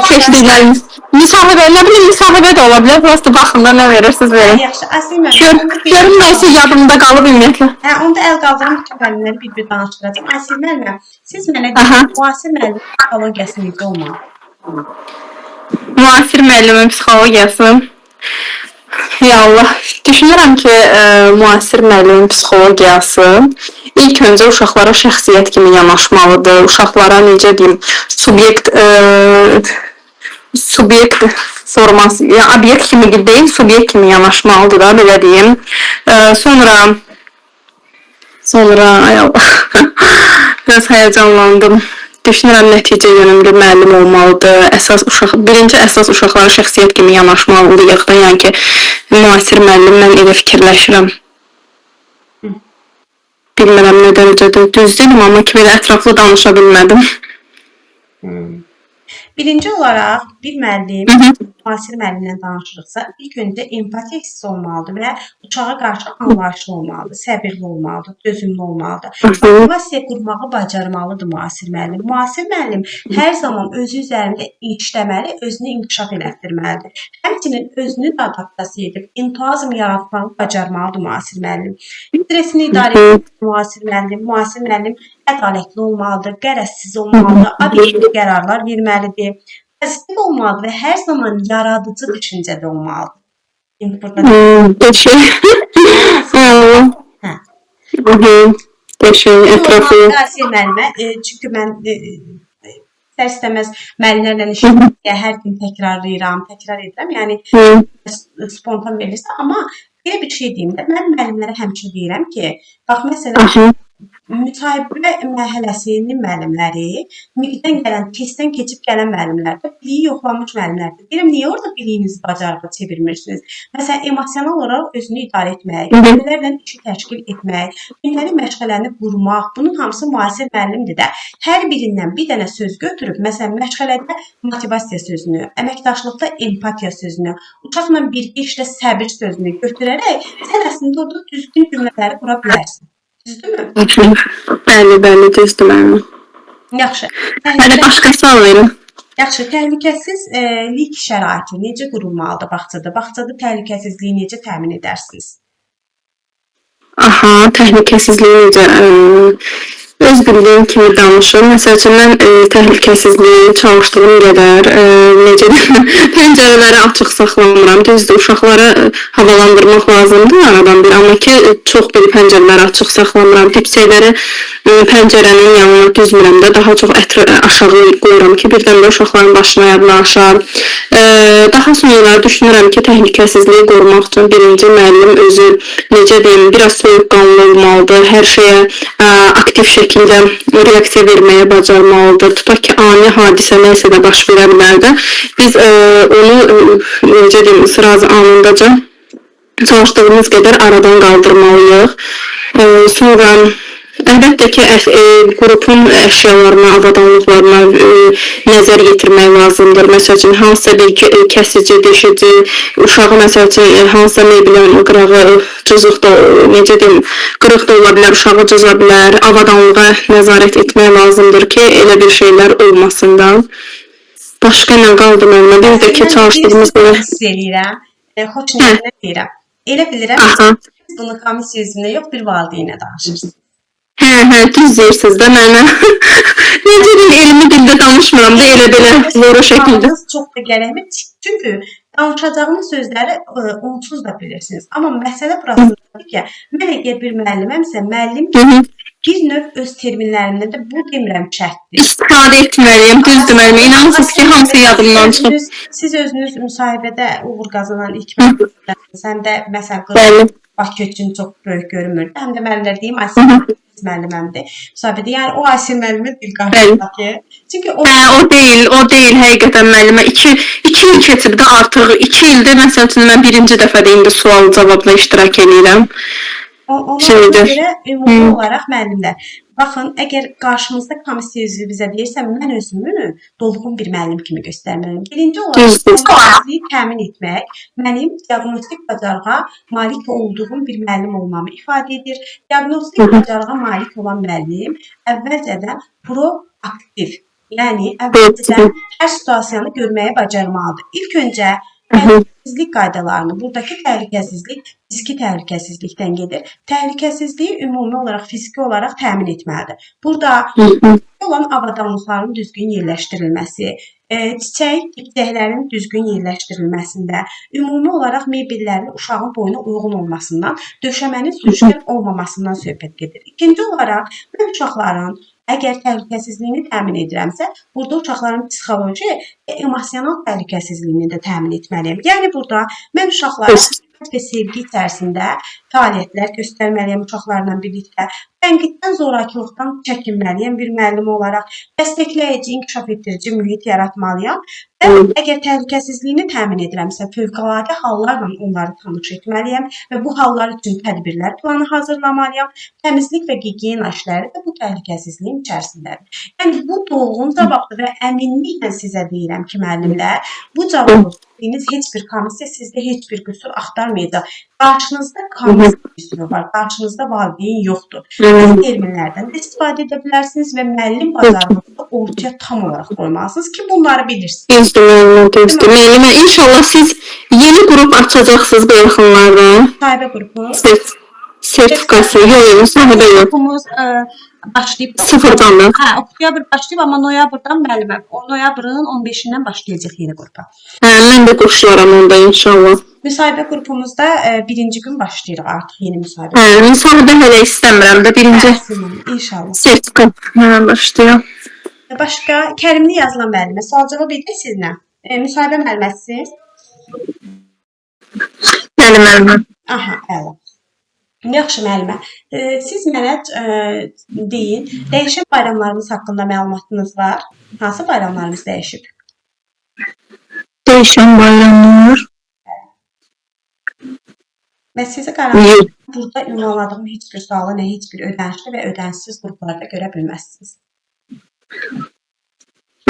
Seçdikləriniz. Müsahibə, nə bilim, müsahibə də ola bilər, prosta baxımda nə verirsiniz verin. Yaxşı, Asil müəllim. Görüm nəysə yadımda qalıb ümumiyyətlə. Hə, onda əl qaldırım bütün müəllimləri bir-bir danışdıracağım. Asil müəllim, siz mənə müasir müəllimin psixologiyası necə olmalı? Müasir müəllimin psixologiyası. Ya Allah, düşünürəm ki, müasir müəllimin psixologiyası ilk öncə uşaqlara şəxsiyyət kimi yanaşmalıdır. Uşaqlara necə deyim, subyekt forması, yəni obyekt kimi deyil, subyekt kimi yanaşmalıdır da, belə deyim. Sonra ay Allah, biraz həyəcanlandım. düşünürəm nəticə yönümlü müəllim olmalıdır. Birinci əsas uşaqlara şəxsiyyət kimi yanaşmalıyıq da, yəni ki, müasir müəllim mən elə fikirləşirəm. Bilmirəm nə dərəcədə düz deyiləm, amma ki, belə ətraflı danışa bilmədim. Birinci olaraq bir müəllim müasir müəllimlə danışırıqsa, ilk öncə empatiya hissi olmalıdır və uşağa qarşı anlayışlı olmalıdır, səbirli olmalıdır, dözümlü olmalıdır. Motivasiya qurmağı bacarmalıdır müasir müəllim. Müasir müəllim hər zaman özü üzərində işləməli, özünü inkişaf elətdirməlidir. Həmçinin özünü də adaptasiya edib, entuazm yaratmağı bacarmalıdır müasir müəllim. Stresini idarə edən müasir müəllim ədalətli olmalıdır, qərəzsiz olmalıdır, obyektiv qərarlar verməlidir, pozitiv olmalıdır və hər zaman yaradıcı düşüncədə olmalıdır. Müasir müəllimə, çünki mən istər-istəməz müəllimlərlə işləməyə hər gün təkrar edirəm, yəni spontan verilirsə, amma belə bir şey deyim də, mən müəllimlərə həmçinin deyirəm ki, bax, məsələn, müsahibə mərhələsinin müəllimləri, MİQ-dən gələn, testdən keçib gələn müəllimlərdə biliyi yoxlanmış müəllimlərdir. Deyirəm, niyə orada biliyinizi bacarığa çevirmirsiniz? Məsələn, emosional olaraq özünü idarə etmək, müəllimlərlə işi təşkil etmək, günləri məşğələni qurmaq, bunun hamısı müasir müəllimdir də. Hər birindən bir dənə söz götürüb, məsələn, məşğələdə motivasiya sözünü, əməkdaşlıqda empatiya sözünü, uşaqla birgə işlə səbir sözünü götürərək, sən əslində orada düzgün cümlələri qura bilərsən. Düzdürmü? Bəli, düzdür mənim. Yaxşı. Hələ başqa sual verin. Yaxşı, təhlükəsizlik şəraiti necə qurulmalıdır bağçada? Bağçada təhlükəsizliyi necə təmin edərsiniz? Aha, təhlükəsizliyi necə? Öz bildiyim kimi danışım. Məsəl üçün, mən təhlükəsizliyi çalışdığım qədər, necə deyim, pəncərələri açıq saxlamıram. Düzdür, uşaqları havalandırmaq lazımdır aradan bir, amma ki, çox bir pəncərələri açıq saxlamıram. Dipsəkləri pəncərənin yanına düzmürəm də, daha çox aşağı qoyuram ki, birdən də uşaqların başına yadına aşar. Daha sonra düşünürəm ki, təhlükəsizliyi qorumaq üçün birinci müəllim özü, necə deyim, biraz soyuqqanlı olmalıdır, hər şeyə aktiv şəkildə reaksiya verməyə bacarmalıdır. Tutaq ki, ani hadisə nəysə də baş verə bilər də. Biz onu, necə deyim, sırazı anındaca çalışdığımız qədər aradan qaldırmalıyıq. Sonra əlbəttə ki, qrupun əşyalarına, avadanlıqlarına nəzər yetirmək lazımdır. Məsəl üçün, hansısa bir kəsici, deşici, uşağı məsəl üçün, hansısa mebelin qırağı, cızıq da, necə deyim, qırıq da ola bilər, uşağı cıza bilər, avadanlığa nəzarət etmək lazımdır ki, elə bir şeylər olmasın da. Başqa nə qaldı mənimə? Bir də ki, çalışdığımız qədər. Xoş niyətinə deyirəm. Elə bilirəm, bunu komissiya üzvünə yox, bir valideynə danışırsınız. Hə, düz deyirsiniz də mənə. Necə deyim, elmi dildə danışmıram da elə belə zoru şəkildə. Çox da gərəkmir, çünki danışacağınız sözləri onsuz da bilirsiniz. Amma məsələ burasındadır ki, mən əgər bir müəlliməmsə, müəllim bir növ öz terminlərində də bu demirəm şərtdir. İstifadə etməliyim, düzdür müəllimə. İnanırsınız ki, hamısı yadımdan çıxıb. Siz özünüz müsahibədə uğur qazanan ilk müəllimsiniz. Sən də, məsələn, Bakı üçün çox böyük görünmür. Həm də müəllimlər deyim, Aysel müəlliməmdir. Müsahibədə, yəni o Aysel müəllimə dil qarşısındakı. Çünki o deyil həqiqətən müəllimə. 2 il keçib də artıq 2 ildə məsəl üçün mən birinci dəfədə indi sual cavabla iştirak edirəm. Ona görə ümumi olaraq müəllimlər, baxın, əgər qarşımızda komissiya üzvü bizə deyirsə, mən özümü dolğun bir müəllim kimi göstərməliyim. Birinci olaraq, təhlükəsizliyi təmin etmək, mənim diaqnostik bacarığa malik olduğum bir müəllim olmamı ifadə edir. Diaqnostik bacarığa malik olan müəllim əvvəlcədən proaktiv, yəni əvvəlcədən hər situasiyanı görməyə bacarmalıdır. İlk öncə təhlükəsizlik qaydalarını, buradakı təhlükəsizlik fiziki təhlükəsizlikdən gedir. Təhlükəsizliyi ümumi olaraq, fiziki olaraq təmin etməlidir. Burada olan avadanlıqların düzgün yerləşdirilməsi, çiçəklərin düzgün yerləşdirilməsində, ümumi olaraq mebellərin uşağın boyuna uyğun olmasından, döşəmənin sürüşkən olmamasından söhbət gedir. İkinci olaraq, mən uşaqların əgər təhlükəsizliyini təmin edirəmsə, burada uşaqların psixoloji və emosional təhlükəsizliyini də təmin etməliyəm. Yəni burada mən uşaqlara məhəbbət və sevgi içərisində fəaliyyətlər göstərməliyəm uşaqlarla birlikdə. Tənqiddən, zorakılıqdan çəkinməliyəm bir müəllim olaraq. Dəstəkləyici, inkişaf etdirici mühit yaratmalıyam. Və əgər təhlükəsizliyini təmin edirəmsə, fövqəladə hallarla onları tanış etməliyəm və bu hallar üçün tədbirlər planı hazırlamalıyam. Təmizlik və gigiyena işləri də bu təhlükəsizliyin içərisindədir. Yəni, bu dolğun cavabdır və əminliklə sizə deyirəm ki, müəllimlər, bu cavabı verdiyiniz heç bir komissiya sizdə heç bir qüsur axtarmayacaq. Qarşınızda komissiya qüsuru var, qarşınızda valideyn yoxdur. Siz terminlərdən də istifadə edə bilərsiniz və müəllim bacarığınızı ortaya tam olaraq qoymalısınız ki, bunları bilirsiniz. Düzdür. Müəllimə, inşallah siz yeni qrup açacaqsınız bu yaxınlarda. Müsahibə qrupu. Sertifikasiya, yox, müsahibə yox. Qrupumuz başlayıb. Sıfırdan da. Hə, oktyabr başlayıb, amma noyabrdan müəllimə. O noyabrın 15-dən başlayacaq yeni qrupa. Hə, mən də qoşularam onda inşallah. Müsahibə qrupumuzda birinci gün başlayırıq artıq yeni müsahibə. Hə, müsahibə hələ istəmirəm də birinci. İnşallah. Sertifikasiya başlayaq. Başqa Kərimli yazılan müəllimə sual cavab edək sizlə. Müsahibə müəlliməsiz? Bəli, müəllimə. Aha, əla. Yaxşı müəllimə. Siz mənə deyin, dəyişən bayramlarımız haqqında məlumatınız var? Hansı bayramlarımız dəyişib? Dəyişən bayramlar. Və sizə qaranlıq burada ünvanladığım heç bir sualı nə heç bir ödənişli və ödənişsiz qruplarda görə bilməzsiniz.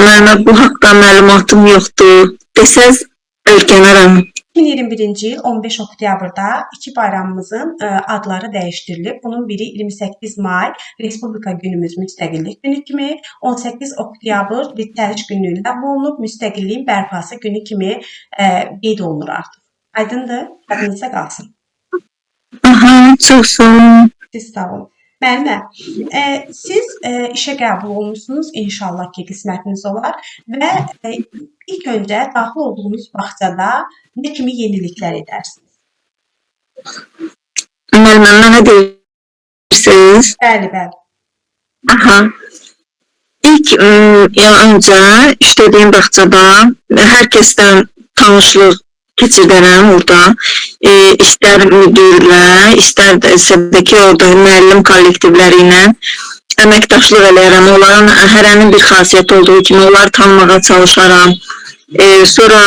Mənə bu haqda məlumatım yoxdur. Desəz öyrənərəm. 2021-ci il 15 oktyabrda iki bayramımızın adları dəyişdirilib. Bunun biri 28 may Respublika günümüz müstəqillik günü kimi, 18 oktyabr Dirçəliş günü ilə olunub, müstəqilliyin bərpası günü kimi qeyd olunur artıq. Aydındır? Yadınızda qalsın. Aha, çox sağ olun. Siz sağ olun. Müəllimə, siz işə qəbul olunursunuz, inşallah ki, qismətiniz olar və ilk öncə daxil olduğunuz bağçada nə kimi yeniliklər edərsiniz? Müəllimə, mənə deyirsiniz? Bəli, bəli. Aha. İlk öncə işlədiyim bağçada hər kəsdən tanışlıq keçirdərəm orada. İstər müdirlə, istərsə də ki, orada müəllim kollektivləri ilə əməkdaşlıq eləyərəm. Onların hərənin bir xasiyyəti olduğu kimi onları tanımağa çalışaram. Sonra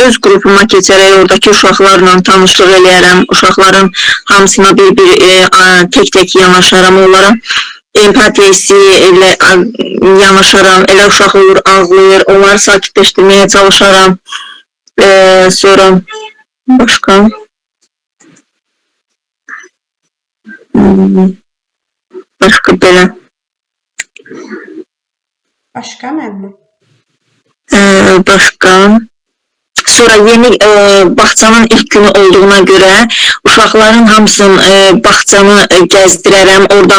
öz qrupuma keçərək oradakı uşaqlarla tanışlıq eləyərəm. Uşaqların hamısına bir-bir tək-tək yanaşaram. Onlara empatiya hissi ilə yanaşaram. Elə uşaq olur, ağlayır. Onları sakitləşdirməyə çalışaram. Sonra başqa belə Başqa müəllimə? Başqa sonra yeni bağçanın ilk günü olduğuna görə uşaqların hamısını bağçanı gəzdirərəm. Orada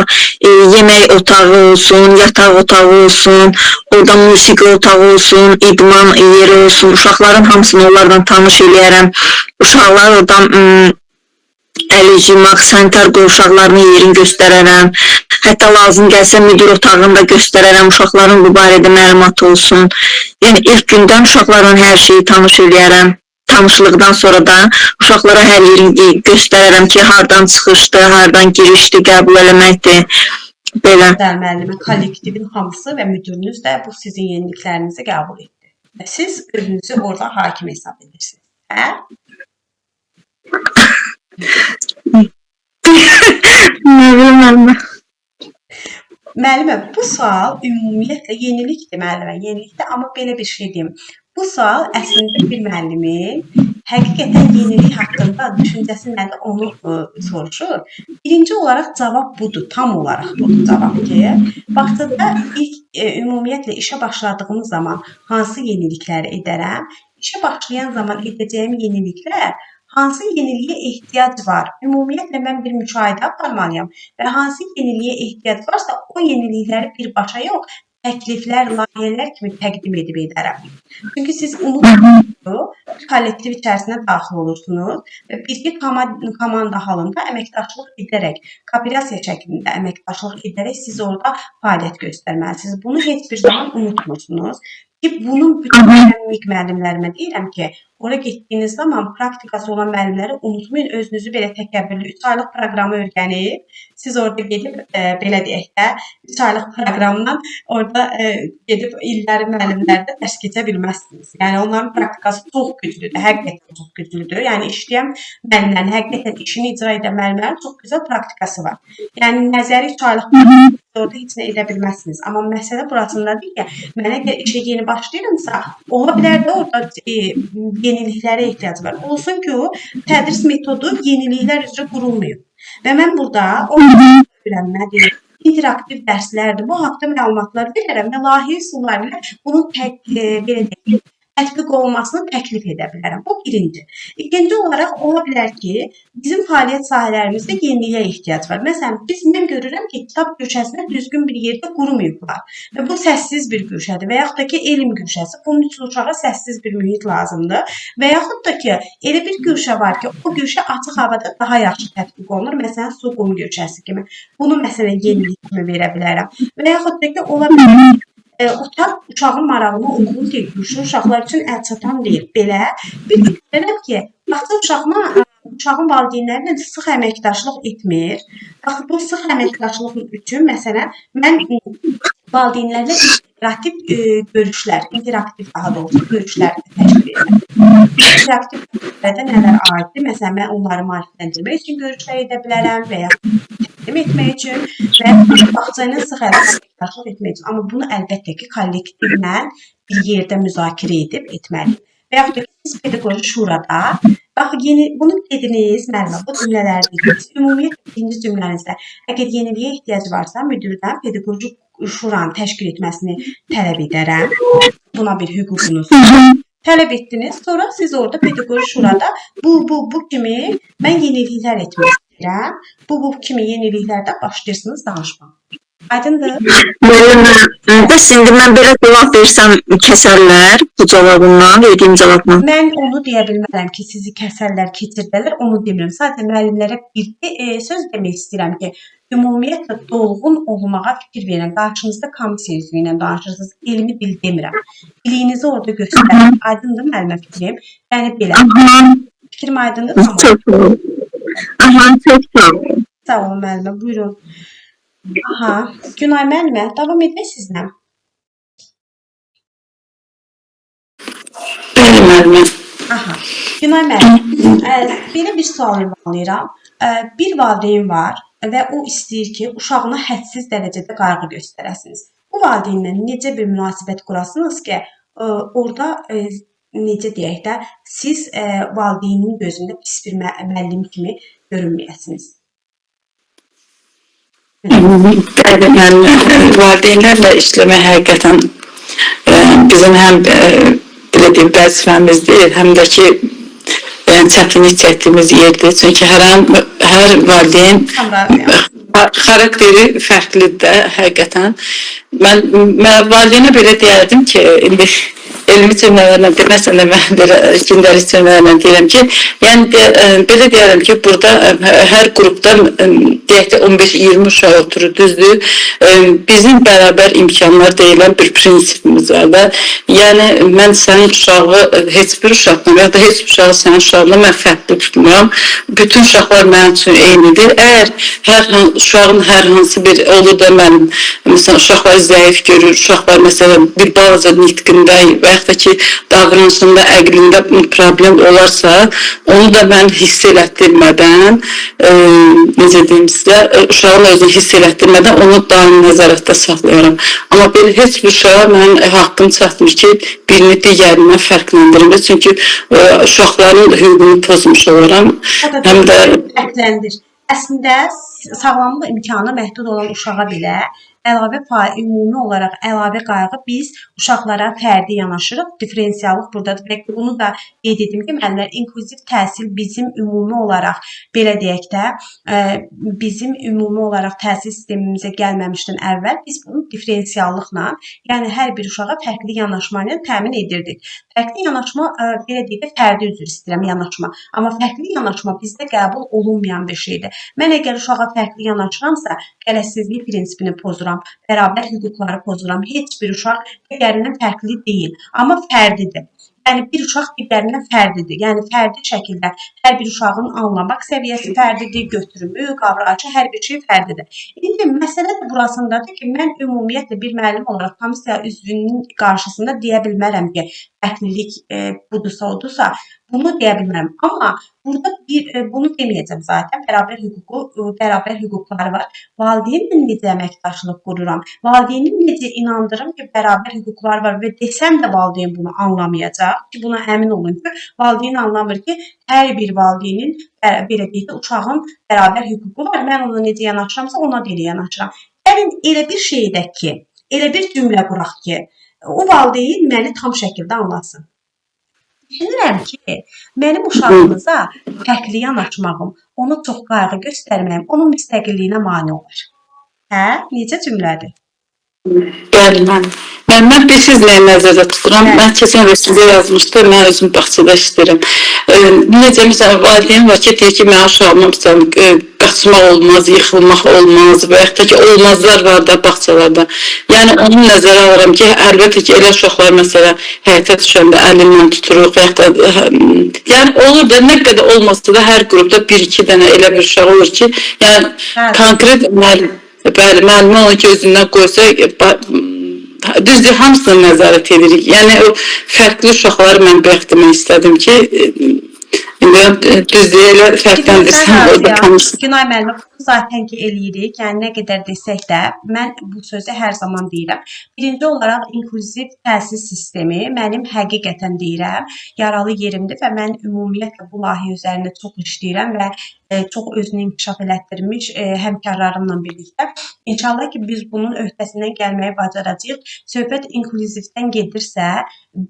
yemək otağı olsun, yataq otağı olsun, orada musiqi otağı olsun, idman yeri olsun. Uşaqların hamısını onlarla tanış eləyərəm. Uşaqlar oradan əl yumaq, sanitar qovşaqlarının yerini göstərərəm. Hətta lazım gəlsə müdir otağını da göstərərəm. Uşaqların bu barədə məlumat olsun. Yəni ilk gündən uşaqların hər şeyi tanış eləyərəm. Tanışlıqdan sonra da uşaqlara hər yerini göstərərəm ki, hardan çıxışdı, hardan girişdi, qəbul eləməkdir. Belə. Müəllimə, kollektivin hamısı və müdürünüz də bu sizin yeniliklərinizi qəbul etdi. Və siz özünüzü orada hakim hesab edirsiniz. Hə? Nə bilim müəllimə. Müəllimə, bu sual ümumiyyətlə yenilikdir müəllimə, yenilikdir, amma belə bir şey deyim. Bu sual əslində bir müəllimin həqiqətən yenilik haqqında düşüncəsi nədir onu soruşur. Birinci olaraq cavab budur, tam olaraq budur cavab ki, bağçada ilk ümumiyyətlə işə başladığımız zaman hansı yenilikləri edərəm, işə başlayan zaman edəcəyim yeniliklər hansı yeniliyə ehtiyac var? Ümumiyyətlə mən bir müşahidə aparmalıyam və hansı yeniliyə ehtiyac varsa o yenilikləri birbaşa yox, təkliflər, layihələr kimi təqdim edib edərəm. Çünki siz unutmuyorsunuz, kollektiv içərisinə daxil olursunuz və birgə komanda halında əməkdaşlıq edərək, kooperasiya şəklində əməkdaşlıq edərək siz orada fəaliyyət göstərməlisiniz. Bunu heç bir zaman unutmursunuz. Ki bunun bütün müəllimlik müəllimlərimə deyirəm ki, ora getdiyiniz zaman praktikası olan müəllimləri unutmayın, özünüzü belə təkəbbürlü 3 aylıq proqramı öyrənib, siz orada gedib belə deyək də 3 aylıq proqramdan orada gedib illəri müəllimlərdə dərs keçə bilməzsiniz. Yəni onların praktikası çox güclüdür, həqiqətən çox güclüdür. Yəni işləyən müəllimlərin, həqiqətən işini icra edən müəllimlərin çox gözəl praktikası var. Yəni nəzəri 3 aylıq orada heç nə edə bilməzsiniz. Amma məsələ burasındadır ki, mən əgər işə yeni başlayıramsa, ola bilər də orada yeniliklərə ehtiyac var. Olsun ki, o tədris metodu yeniliklər üzrə qurulmayıb. Və mən burada öyrənmədir, interaktiv dərslərdir. Bu haqda məlumatlar verərəm və layihə üsulları ilə bunun belə deyək, tətbiq olunmasını təklif edə bilərəm. Bu birinci. İkinci olaraq ola bilər ki, bizim fəaliyyət sahələrimizdə yeniliyə ehtiyac var. Məsələn, mən görürəm ki, kitab güşəsini düzgün bir yerdə qurmayıblar. Və bu səssiz bir güşədir və yaxud da ki, elm güşəsi. Bunun üçün uşağa səssiz bir mühit lazımdır. Və yaxud da ki, elə bir güşə var ki, o güşə açıq havada daha yaxşı tətbiq olunur. Məsələn, su qum güşəsi kimi. Bunu məsələn yenilik kimi verə bilərəm. Və yaxud da ki, ola bilər otaq uşağın marağına uyğun deyil. Uşaqlar üçün əlçatan deyil. Belə bir görürəm ki, baxsa uşağın valideynləri ilə sıx əməkdaşlıq etmir. Bax, bu sıx əməkdaşlıq üçün məsələn, mən valideynlərlə interaktiv daha doğrusu görüşlər təşkil edirəm. İnteraktiv görüşlərdə nələr aiddir? Məsələn, mən onları maarifləndirmək üçün görüşlər edə bilərəm və ya təqdim etmək üçün və bağça ilə sıx əməkdaşlıq etmək üçün. Amma bunu əlbəttə ki, kollektivlə bir yerdə müzakirə edib etməliyik. Və yaxud da ki, siz pedaqoji şurada, bax, bunu dediniz, müəllimə, bu cümlələri dediniz. Ümumiyyətlə, ikinci cümlənizdə, əgər yeniliyə ehtiyac varsa, müdürdən pedaqoji şuranı təşkil etməsini tələb edərəm. Buna bir hüququnuz tələb etdiniz. Sonra siz orada pedaqoji şurada bu kimi mən yeniliklər etmək istəyirəm. Bu kimi yeniliklərdə başlayırsınız danışmaq. Aydındır? Bəs indi mən belə cavab versəm kəsərlər bu cavabından, verdiyim cavabdan. Mən onu deyə bilmərəm ki, sizi kəsərlər, keçirdələr, onu demirəm. Sadəcə müəllimlərə bir söz demək istəyirəm ki, ümumiyyətlə dolğun olmağa fikir verin. Qarşınızda komissiya üzvü ilə danışırsınız. Elmi dil demirəm. Biliyinizi orada göstərin. Aydındır müəllimə fikrim? Yəni belə. Fikrim aydındır? Tamam. Çox sağ olun. Sağ olun müəllimə. Buyurun. Aha. Günay müəllimə, davam edək sizlə. Bəli, müəllimə. Aha. Günay müəllimə, belə bir sual ünvanlayıram. Bir valideyn var və o istəyir ki, uşağına hədsiz dərəcədə qayğı göstərəsiniz. Bu valideynlə necə bir münasibət qurasınız ki, orada necə deyək də, siz valideynin gözündə pis bir müəllim kimi görünməyəsiniz. Bəli, müəllimə, valideynlərlə işləmək həqiqətən bizim həm belə deyim, vəzifəmizdir, həm də ki, çətinlik çəkdiyimiz yerdir. Çünki hər valideyn xarakteri fərqlidir də, həqiqətən. Mən valideynə belə deyərdim ki, indi elmi cümlələrlə deməsən də mən belə gündəlik cümlələrlə deyirəm ki, yəni belə deyərəm ki, burada hər qrupda deyək də 15-20 uşaq oturur, düzdür. Bizim bərabər imkanlar deyilən bir prinsipimiz var da. Yəni mən sənin uşağı, heç bir uşaqla ya da heç bir uşağı sənin uşağına mən fərqli tutmuram. Bütün uşaqlar mənim üçün eynidir. Əgər uşağın hər hansı bir olur da mən, məsələn, uşaqlar zəif görür, uşaqlar məsələn bir balaca nitqində və yaxud da ki, davranışında, əqlində problem olarsa, onu da mən hiss elətdirmədən, necə deyim sizə, uşağın özünü hiss elətdirmədən onu daim nəzarətdə saxlayaram. Amma belə heç bir uşağa mən haqqım çatmır ki, birini digərindən fərqləndirim. Çünki uşaqların hüququnu pozmuş olaram. Həm də fərqləndir. Əslində, sağlamlıq imkanı məhdud olan uşağa belə ümumi olaraq əlavə qayğı biz uşaqlara fərdi yanaşırıq. Diferensialıq buradadır. Və bunu da qeyd edim ki, müəllimlər, inklüziv təhsil bizim ümumi olaraq, belə deyək də, bizim ümumi olaraq təhsil sistemimizə gəlməmişdən əvvəl biz bunu diferensiallıqla, yəni hər bir uşağa fərqli yanaşma ilə təmin edirdik. Fərqli yanaşma, belə deyək də, fərdi üzr istəyirəm yanaşma. Amma fərqli yanaşma bizdə qəbul olunmayan bir şeydir. Mən əgər uşağa fərqli yanaşıramsa, qərəzsizlik prinsipini pozuram. pozuram, bərabər hüquqları pozuram. Heç bir uşaq digərindən fərqli deyil, amma fərdidir. Yəni bir uşaq digərindən fərdidir. Yəni fərdi şəkildə hər bir uşağın anlamaq səviyyəsi fərdidir, götürümü, qavrayışı, hər bir şey fərdidir. İndi məsələ də burasındadır ki, mən ümumiyyətlə bir müəllim olaraq komissiya üzvünün qarşısında deyə bilmərəm ki, fərqlilik budursa, odursa, bunu deyə bilmərəm. Amma burada bunu deməyəcəm zaten. Bərabər hüquqları var. Valideynlə necə əməkdaşlıq qururam? Valideyni necə inandırım ki, bərabər hüquqları var və desəm də valideyn bunu anlamayacaq ki, buna əmin olun ki, valideyn anlamır ki, hər bir valideynin belə deyək də uşağın bərabər hüququ var. Mən ona necə yanaşıramsa, ona da elə yanaşıram. Gəlin elə bir şeydə ki, elə bir cümlə quraq ki, o valideyn məni tam şəkildə anlasın. Düşünürəm ki, mənim uşağımıza fərqli yanaşmağım, ona çox qayğı göstərməyim, onun müstəqilliyinə mane olur. Hə? Necə cümlədir? Bəli, mən bir sizlə nəzərdə tuturam. Mən keçən sizə yazmışdım, mən özüm bağçada işləyirəm. Necə, məsələn, valideyn var ki, deyir ki, mən uşağıma qaçmaq olmaz, yıxılmaq olmaz və yaxud da ki, olmazlar var da bağçalarda. Yəni, onu nəzərə alıram ki, əlbəttə ki, elə uşaqlar, məsələn, həyətə düşəndə əlindən tuturuq və yaxud da, yəni, olur da, nə qədər olmasa da hər qrupda bir-iki dənə elə bir uşaq olur ki, yəni, konkret müəllimə onu gözündən qoysa, düzdür, hamısını nəzarət edirik. Yəni, o fərqli uşaqları mən bayaq demək istədim ki, düzdür, elə fərqləndirsən, o da tanışsın. Günay müəllimə, bunu zaten ki eləyirik. Yəni, nə qədər desək də, mən bu sözü hər zaman deyirəm. Birinci olaraq, inklüziv təhsil sistemi mənim həqiqətən deyirəm, yaralı yerimdir və mən ümumiyyətlə bu layihə üzərində çox işləyirəm və çox özünü inkişaf elətdirmiş həmkarlarımla birlikdə. İnşallah ki, biz bunun öhdəsindən gəlməyi bacaracağıq. Söhbət inklüzivdən gedirsə,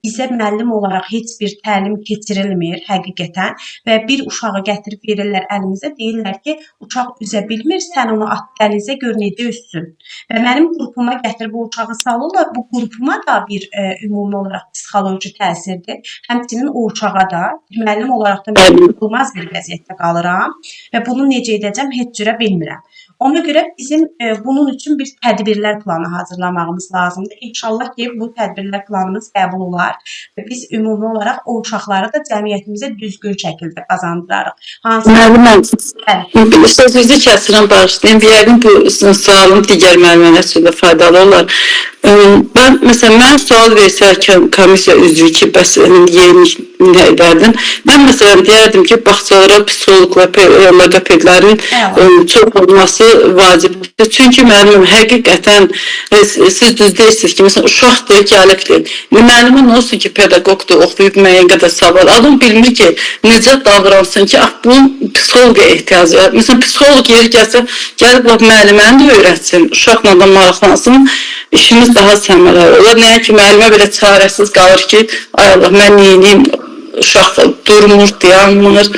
bizə müəllim olaraq heç bir təlim keçirilmir həqiqətən və bir uşağı gətirib verirlər əlimizə, deyirlər ki, uşaq üzə bilmir, sən onu at dənizə gör necə üssün. Və mənim qrupuma gətirib bu uşağı salırlar, bu qrupuma da bir ümumi olaraq psixoloji təsirdir. Həmçinin o uşağa da müəllim olaraq da mən olmaz bir vəziyyətdə qalıram. Və bunu necə edəcəm, heç cürə bilmirəm. Ona görə bizim bunun üçün bir tədbirlər planı hazırlamağımız lazımdır. İnşallah ki, bu tədbirlər planımız qəbul olar və biz ümumi olaraq o uşaqları da cəmiyyətimizə düzgün şəkildə qazandırarıq. Müəlliməm, sözünüzü kəsirəm, bağışlayın. Yəqin bu sualın digər müəllimlər üçün də faydalı olar. Ben mesela mən sual versərkən komissiya üzvü ki, bəs yenilik nə edərdin? Mən məsələn deyərdim ki, bağçalara psixologlar, logopedlərin çox olması vacibdir. Çünki müəllimim həqiqətən siz düz deyirsiniz ki, məsələn uşaqdır, gəlibdir. Müəllimin olsun ki, pedaqogdur, oxuyub müəyyən qədər savad. Adam bilmir ki, necə davransın ki, bunun psixoloqa ehtiyacı var. Məsələn, psixolog yeri gəlsə, gəlib müəlliməni də öyrətsin, uşaqla da maraqlansın. İşimiz daha səmərəli olar. Nəyə ki, müəllimə belə çarəsiz qalır ki, ay Allah, mən neyiniyim, uşaq durmur, dayanmır,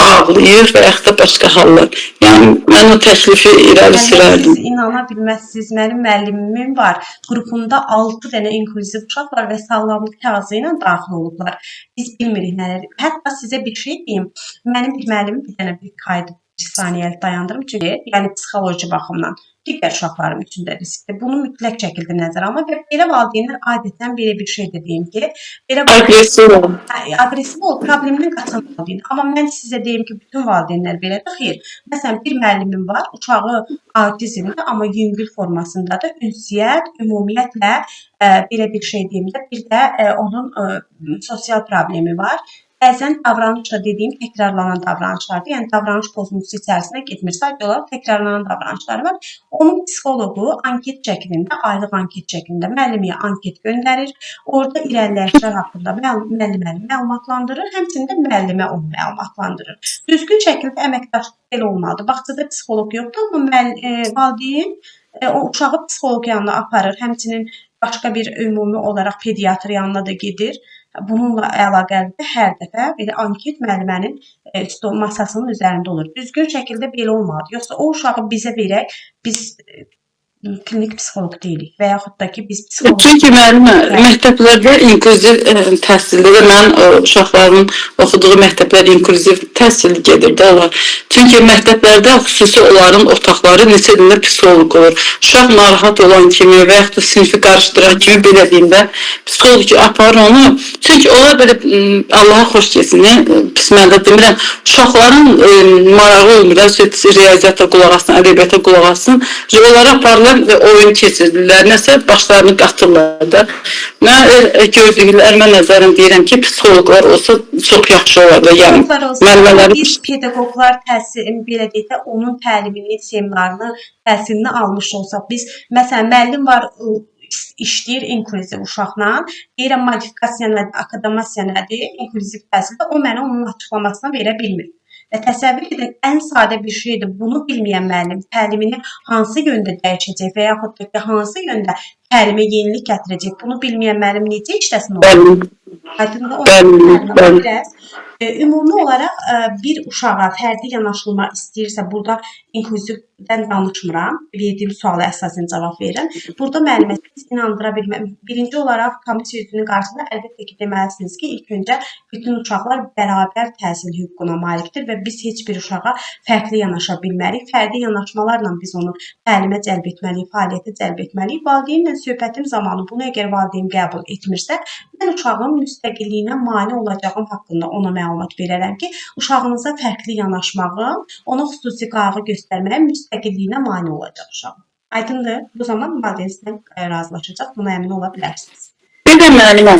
ağlayır və yaxud da başqa hallar. Yəni, mən o təklifi irəli sürərdim. Siz inana bilməzsiniz, mənim müəllimimin var. Qrupunda 6 dənə inklüziv uşaq var və sağlamlıq kağızı ilə daxil olublar. Biz bilmirik nələr. Hətta sizə bir şey deyim, mənim bir müəllimim bir dənə bir kaydı bir saniyə dayandırım. Çünki, yəni psixoloji baxımdan digər uşaqların üçün də riskdir. Bunu mütləq şəkildə nəzərə almaq və belə valideynlər adətən belə bir şey dediyim ki, belə aqressiv ol, problemdən qaçan valideyn. Amma mən sizə deyim ki, bütün valideynlər belədir. Xeyr. Məsələn, bir müəllimim var, uşağı autizmdir, amma yüngül formasındadır. Ünsiyyət, ümumiyyətlə belə bir şey deyim də, bir də onun sosial problemi var. Bəzən davranışla dediyim təkrarlanan davranışlardır. Yəni, davranış pozuntusu içərisində getmir. Sadəcə olaraq təkrarlanan davranışları var. Onun psixologu anket şəklində, aylıq anket şəklində müəllimiyə anket göndərir. Orada irəliləyişlər haqqında müəlliməni məlumatlandırır, həmçinin də müəllimə onu məlumatlandırır. Düzgün şəkildə əməkdaşlıq belə olmalıdır. Bağçada psixoloq yoxdur, amma valideyn o uşağı psixoloq yanına aparır, həmçinin başqa bir ümumi olaraq pediatr yanına da gedir. Bununla əlaqəli hər dəfə belə anket müəllimənin masasının üzərində olur. Düzgün şəkildə belə olmalıdır. Yoxsa o uşağı bizə verək, biz klinik psixoloq deyilik və yaxud da ki biz psixoloq. Çünki müəllimə, məktəblərdə inklüziv təhsildə də mən uşaqların oxuduğu məktəblər inklüziv təhsil gedir də onlar. Çünki məktəblərdə xüsusi onların otaqları neçə dildə psixoloq olur. Uşaq narahat olan kimi və yaxud da sinfi qarışdıran kimi belə deyim də psixoloq aparır onu. Çünki onlar belə Allaha xoş getsin, pis məndə demirəm. Uşaqların marağı olmur, riyaziyyata qulaq assın, ədəbiyyata qulaq assın. Onlara aparırlar və oyun keçirdirlər, nəsə başlarını qatırlar da. Mən gördüklərimə nəzərəm deyirəm ki, psixoloqlar olsa çox yaxşı olar da. Yəni, müəllimələrin... Biz pedaqoqlar belə deyək də, onun təlimini, seminarını, təhsilini almış olsaq, biz, məsələn, müəllim var, işləyir inklüziv uşaqla, deyirəm, modifikasiya nədir, akademasiya nədir, inklüziv təhsildə, o mənə onun açıqlamasına verə bilmir. Və təsəvvür edək, ən sadə bir şeydir. Bunu bilməyən müəllim təlimini hansı yöndə dəyişəcək və yaxud da ki, hansı yöndə təlimə yenilik gətirəcək, bunu bilməyən müəllim necə işləsin olur? Ümumi olaraq bir uşağa fərdi yanaşılma istəyirsə, burada inklüzivdən danışmıram, verdiyim suala əsasən cavab verirəm. Burada müəlliməsiz inandıra bilməm. Birinci olaraq komissiya üzvünün qarşısında əlbəttə ki, deməlisiniz ki, ilk öncə bütün uşaqlar bərabər təhsil hüququna malikdir və biz heç bir uşağa fərqli yanaşa bilmərik. Fərdi yanaşmalarla biz onu təlimə cəlb etməliyik, fəaliyyətə cəlb etməliyik. Valideynlə söhbətim zamanı bunu əgər valideyn qəbul etmirsə, mən uşağın müstəqilliyinə mane olacağım haqqında ona məlumat verərəm ki, uşağınıza fərqli yanaşmağım, ona xüsusi qayğı göstərməyəm, müstəqilliyinə mane olacaq uşağın. Aydındır? Bu zaman valideyn sizlə razılaşacaq, buna əmin ola bilərsiniz. Bir də müəllimə,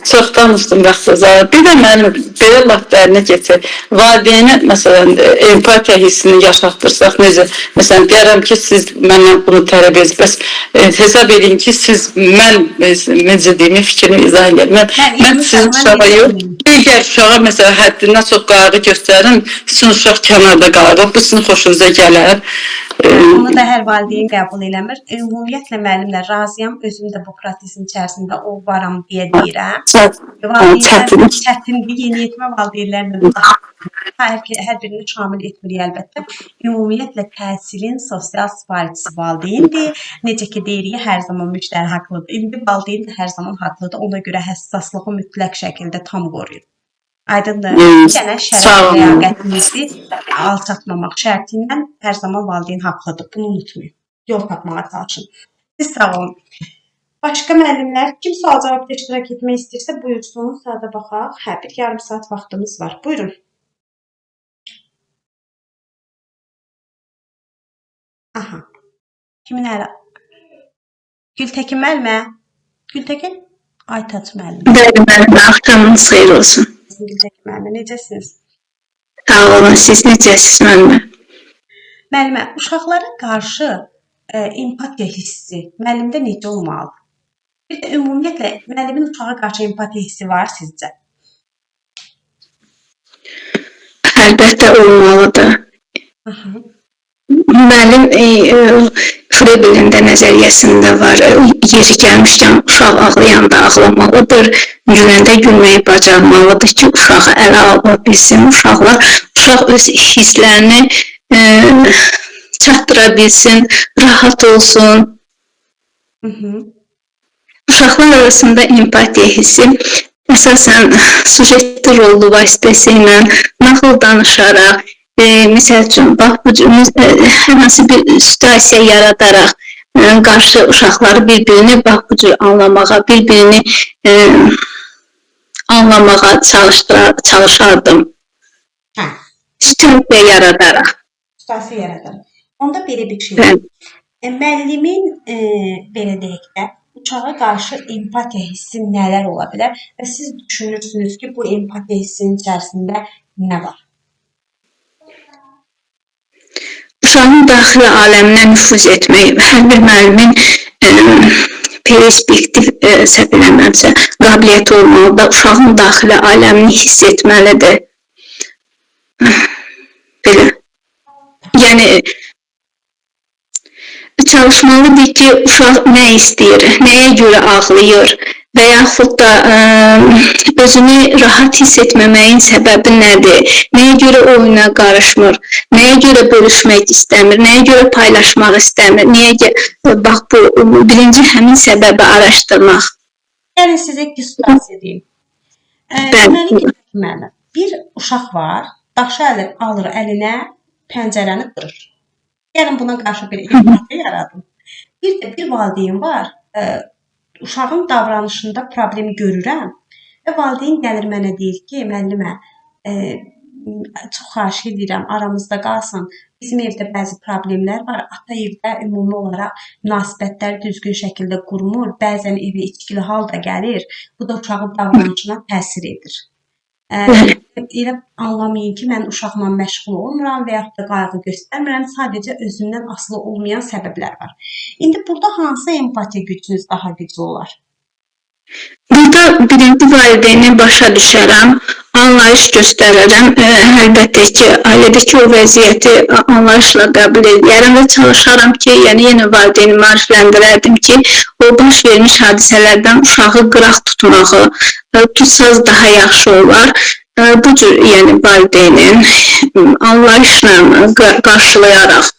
çox danışdım vaxtınızda. Bir də müəllim, belə laf dərinə keçək. Valideynə, məsələn, empatiya hissini yaşatdırsaq, necə? Məsələn, deyərəm ki, siz məndən bunu tələb edirsiniz. Bəs hesab edin ki, siz, mən, necə deyim, fikrini izah edirəm. Mən sizin uşağa yox, digər uşağa, məsələn, həddindən çox qayğı göstərin, sizin uşaq kənarda qalır, bu sizin xoşunuza gələr. Onu da hər valideyn qəbul eləmir. Ümumiyyətlə müəllimlər razıyam. Özüm də bu prosesin içərisində varam deyə deyirəm. Valideynlər çətindir, yeniyetmə valideynlərlə hər birini şamil etmirik əlbəttə. Ümumiyyətlə təhsilin sosial sifarişçisi valideyndir. Necə ki deyirik, hər zaman müştəri haqlıdır. İndi valideyn də hər zaman haqlıdır. Ona görə həssaslığı mütləq şəkildə tam qoruyur. Aydındır. Yəni şərait rəaqətinizi alçatmamaq şərti ilə hər zaman valideyn haqlıdır. Bunu unutmayın. Yol tapmağa çalışın. Siz sağ olun. Başqa müəllimlər kim sual cavabda iştirak etmək istəyirsə buyursun. Sadə baxaq. Hə, bir yarım saat vaxtımız var. Buyurun. Aha. Kimin ələ? Gültəkin müəllimə. Gültəkin? Aytaç müəllim. Bəli, müəllimə, axşamınız xeyir olsun. Gültəkin müəllimə, necəsiniz? Sağ olun, siz necəsiniz müəllimə? Müəllimə, uşaqlara qarşı empatiya hissi müəllimdə necə olmalıdır? Bir də ümumiyyətlə, müəllimin uşağa qarşı empatiya hissi var sizcə? Əlbəttə olmalıdır. Müəllim Frebelin də nəzəriyyəsində var. Yeri gəlmişkən uşaq ağlayanda ağlamalıdır, güləndə gülməyi bacarmalıdır ki, uşağı ələ ala bilsin. Uşaq öz hisslərini çatdıra bilsin, rahat olsun. Uşaqlar arasında empatiya hissi əsasən sujetli rollu vasitəsilə nağıl danışaraq, misal üçün, hər hansı bir situasiya yaradaraq qarşı uşaqları bir-birini bu cür anlamağa, bir-birini anlamağa çalışardım. Situasiya yaradaraq. Situasiya yaradaraq. Onda belə bir şey var. Müəllimin, belə deyək də, uşağa qarşı empatiya hissi nələr ola bilər və siz düşünürsünüz ki, bu empatiya hissinin içərisində nə var? Uşağın daxili aləminə nüfuz etmək, hər bir müəllimin perspektiv səhv eləmirəmsə, qabiliyyəti olmalıdır, uşağın daxili aləmini hiss etməlidir. Belə. Yəni, çalışmalıdır ki, uşaq nə istəyir, nəyə görə ağlayır və yaxud da özünü rahat hiss etməməyin səbəbi nədir? Nəyə görə oyuna qarışmır? Nəyə görə bölüşmək istəmir? Nəyə görə paylaşmaq istəmir? Bax bu birinci həmin səbəbi araşdırmaq. Yəni sizə bir situasiya deyim. Deməli, bir uşaq var, daşı alır əlinə, pəncərəni qırır. Gəlin buna qarşı bir empati yaradım. Bir də bir valideyn var, uşağın davranışında problemi görürəm və valideyn gəlir mənə deyir ki, müəllimə, çox xahiş edirəm, aramızda qalsın. Bizim evdə bəzi problemlər var. Ata evdə ümumi olaraq münasibətləri düzgün şəkildə qurmur. Bəzən evə içkili hal da gəlir. Bu da uşağın davranışına təsir edir. Elə anlamayın ki, mən uşaqla məşğul olmuram və yaxud da qayğı göstərmirəm. Sadəcə özümdən asılı olmayan səbəblər var. İndi burada hansı empatiya gücünüz daha güclü olar? Burada birinci valideyni başa düşərəm, anlayış göstərərəm. Əlbəttə ki, ailədəki o vəziyyəti anlayışla qəbul edərəm və çalışaram ki, yəni yenə valideyni maarifləndirərdim ki, o baş vermiş hadisələrdən uşağı qıraq tutmağı, tutsaz daha yaxşı olar. Bu cür yəni valideynin anlayışla qarşılayaraq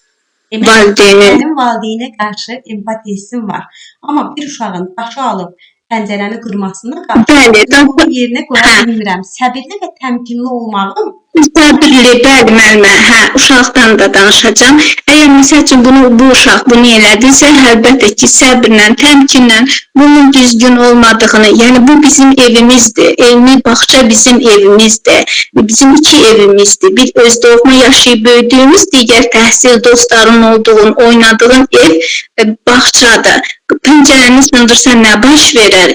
Mənim valideynə qarşı empatiyam var. Amma bir uşağın daşı alıb pəncərəni qırmasına qarşı onun yerinə qoya bilmirəm. Səbirli və təmkinli olmağım. Səbirli, bəli, müəllimə, uşaqdan da danışacağam. Əgər məsəl üçün bu uşaq bunu elədiysə, əlbəttə ki, səbirlə, təmkinlə bunun düzgün olmadığını, yəni bu bizim evimizdir, elmi bağça bizim evimizdir, bizim iki evimizdir. Bir öz doğma yaşayıb böyüdüyümüz, digər təhsil, dostların olduğun, oynadığın ev bağçadır. Pəncərəni sındırsa nə baş verər?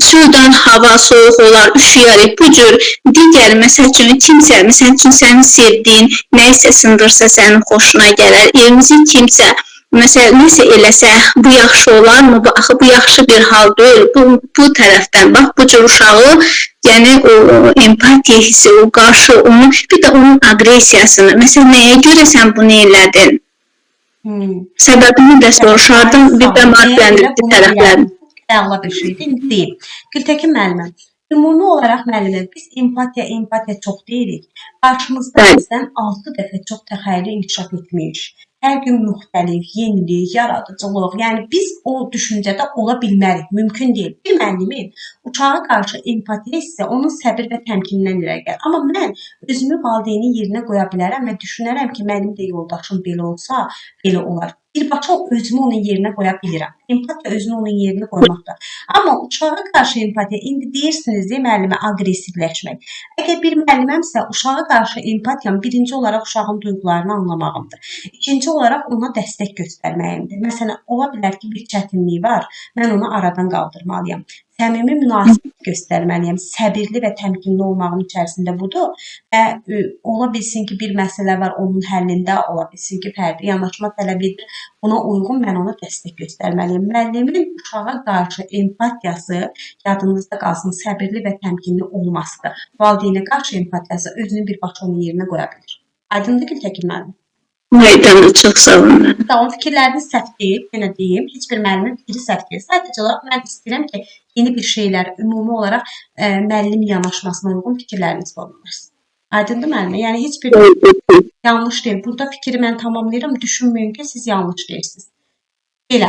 Sudan hava soyuq olar, üşüyərək. Bu cür digər, məsəl üçün, kimsə, məsəl üçün, sənin sevdiyin, nəyisə sındırsa sənin xoşuna gələr. Evimizi kimsə, məsəl, nəsə eləsə, bu yaxşı olarmı? Axı, bu yaxşı bir hal deyil. Bu tərəfdən, bax, bu cür uşağı, yəni o empatiya hissi, o qarşı, bir də onun aqresiyasını, məsəl, nəyə görə sən bunu elədin? Səbəbini də soruşardım, bir də maarifləndirici tərəflərini. Əla bir şeydir. İndi deyim. Gültəkin müəllimə, ümumi olaraq müəllimə, biz empatiya çox deyirik. Qarşımızda bizdən 6 dəfə çox təxəyyülü inkişaf etmiş. Hər gün müxtəlif, yenilik, yaradıcılıq. Yəni biz o düşüncədə ola bilmərik. Mümkün deyil. Bir müəllimin uşağa qarşı empatiya isə onun səbir və təmkinindən irəli gəlir. Amma mən özümü valideynin yerinə qoya bilərəm və düşünərəm ki, mənim də yoldaşım belə olsa, belə olar. Birbaşa özümü onun yerinə qoya bilirəm. Empatiya özünü onun yerinə qoymaqdır. Amma uşağa qarşı empatiya, indi deyirsiniz, müəllimə, aqressivləşmək. Əgər bir müəlliməmsə, uşağa qarşı empatiyam birinci olaraq uşağın duyğularını anlamağımdır. İkinci olaraq ona dəstək göstərməyimdir. Məsələn, ola bilər ki, bir çətinliyi var, mən onu aradan qaldırmalıyam. Səmimi münasibət göstərməliyəm. Səbirli və təmkinli olmağın içərisində budur. Və ola bilsin ki, bir məsələ var onun həllində, ola bilsin ki, fərdi yanaşma tələb edir. Buna uyğun mən ona dəstək göstərməliyəm. Müəllimin uşağa qarşı empatiyası yadınızda qalsın, səbirli və təmkinli olmasıdır. Valideynə qarşı empatiyası özünü birbaşa onun yerinə qoya bilir. Aydındır Gültəkin müəllim? Meydanı çox sağ olun. Tamam, fikirləriniz səhv deyil, yenə deyim. Heç bir müəllimin fikri səhv deyil. Sadəcə olaraq mən istəyirəm ki, yeni bir şeylər, ümumi olaraq müəllim yanaşmasına uyğun fikirləriniz formalaşsın. Aydındır müəllimə? Yəni heç bir yanlış deyil. Burada fikri mən tamamlayıram. Düşünməyin ki, siz yanlış deyirsiniz. Belə.